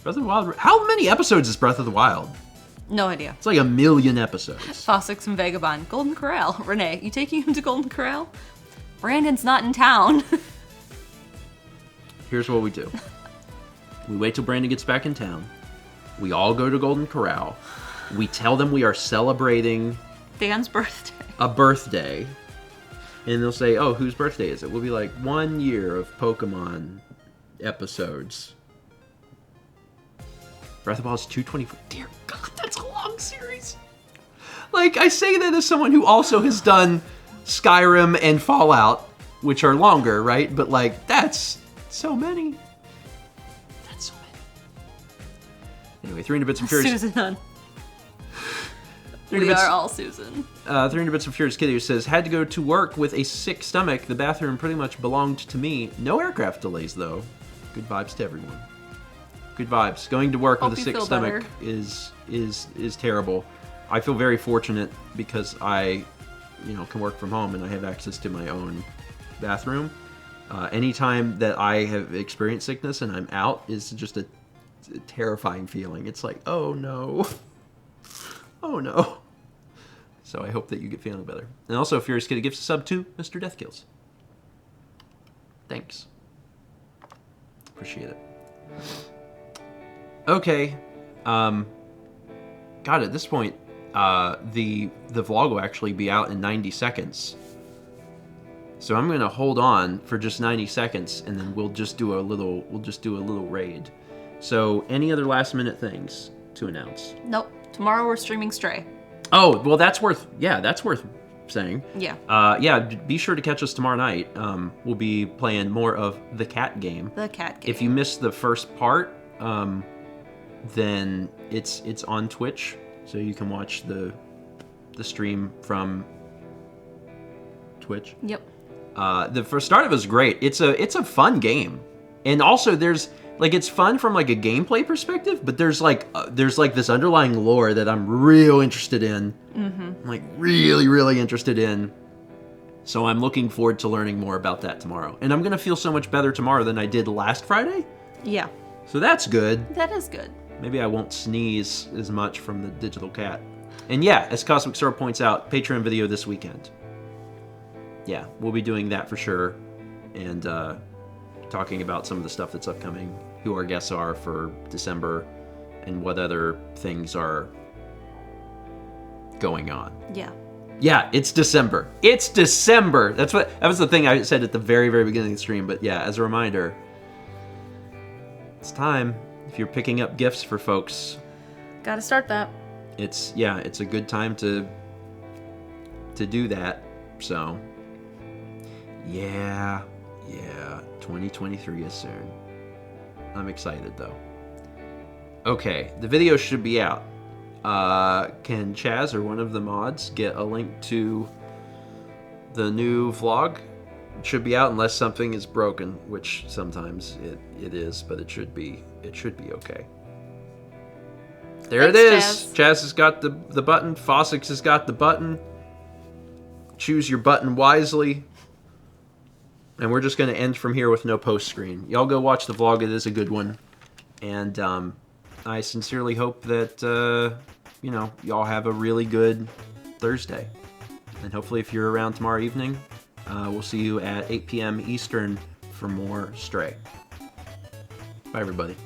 A: Breath of the Wild, how many episodes is Breath of the Wild?
B: No idea.
A: It's like 1 million episodes.
B: Fossix and Vagabond. Golden Corral. Renee, you taking him to Golden Corral? Brandon's not in town.
A: Here's what we do. We wait till Brandon gets back in town. We all go to Golden Corral. We tell them we are celebrating
B: Dan's birthday.
A: a birthday. And they'll say, oh, whose birthday is it? We'll be like, 1 year of Pokemon episodes. Breath of the Wild is 224. Dear God, that's a long series. Like, I say that as someone who also has done Skyrim and Fallout, which are longer, right? But, like, that's so many. That's so many. Anyway, 300 Bits of Furious.
B: Susan Nunn. We are all Susan.
A: 300 Bits of Furious Kitty says, had to go to work with a sick stomach. The bathroom pretty much belonged to me. No aircraft delays, though. Good vibes to everyone. Good vibes. Going to work with a sick stomach is terrible. I feel very fortunate because I, can work from home and I have access to my own bathroom. Anytime that I have experienced sickness and I'm out is just a terrifying feeling. It's like, oh no. Oh no. So I hope that you get feeling better. And also, Furious Kitty gives a sub to Mr. Deathkills. Thanks. Appreciate it. Okay. God, at this point, the vlog will actually be out in 90 seconds. So I'm gonna hold on for just 90 seconds, and then we'll just do a little raid. So, any other last minute things to announce?
B: Nope. Tomorrow we're streaming Stray.
A: Oh, well, that's worth saying.
B: Yeah.
A: Be sure to catch us tomorrow night. We'll be playing more of the cat game.
B: The cat game.
A: If you missed the first part, then it's on Twitch, so you can watch the stream from Twitch.
B: Yep.
A: The first start of it was great. It's a fun game, and also it's fun from like a gameplay perspective, but there's this underlying lore that I'm real interested in. Mm-hmm. I'm like really, really interested in. So I'm looking forward to learning more about that tomorrow, and I'm gonna feel so much better tomorrow than I did last Friday.
B: Yeah.
A: So that's good.
B: That is good.
A: Maybe I won't sneeze as much from the digital cat. And yeah, as Cosmic Star points out, Patreon video this weekend. Yeah, we'll be doing that for sure. And talking about some of the stuff that's upcoming, who our guests are for December, and what other things are going on.
B: Yeah.
A: Yeah, it's December. It's December! That was the thing I said at the very, very beginning of the stream. But yeah, as a reminder, it's time. If you're picking up gifts for folks,
B: Gotta start that.
A: it's a good time to do that. So yeah, Yeah, 2023 is soon. I'm excited though. Okay, the video should be out. Can Chaz or one of the mods get a link to the new vlog? It should be out unless something is broken, which sometimes it is, but it should be okay. There it is.
B: Thanks,
A: Chaz has got the button. Fossix has got the button. Choose your button wisely. And we're just going to end from here with no post screen. Y'all go watch the vlog. It is a good one. And I sincerely hope that, y'all have a really good Thursday. And hopefully if you're around tomorrow evening, we'll see you at 8 p.m. Eastern for more Stray. Bye, everybody.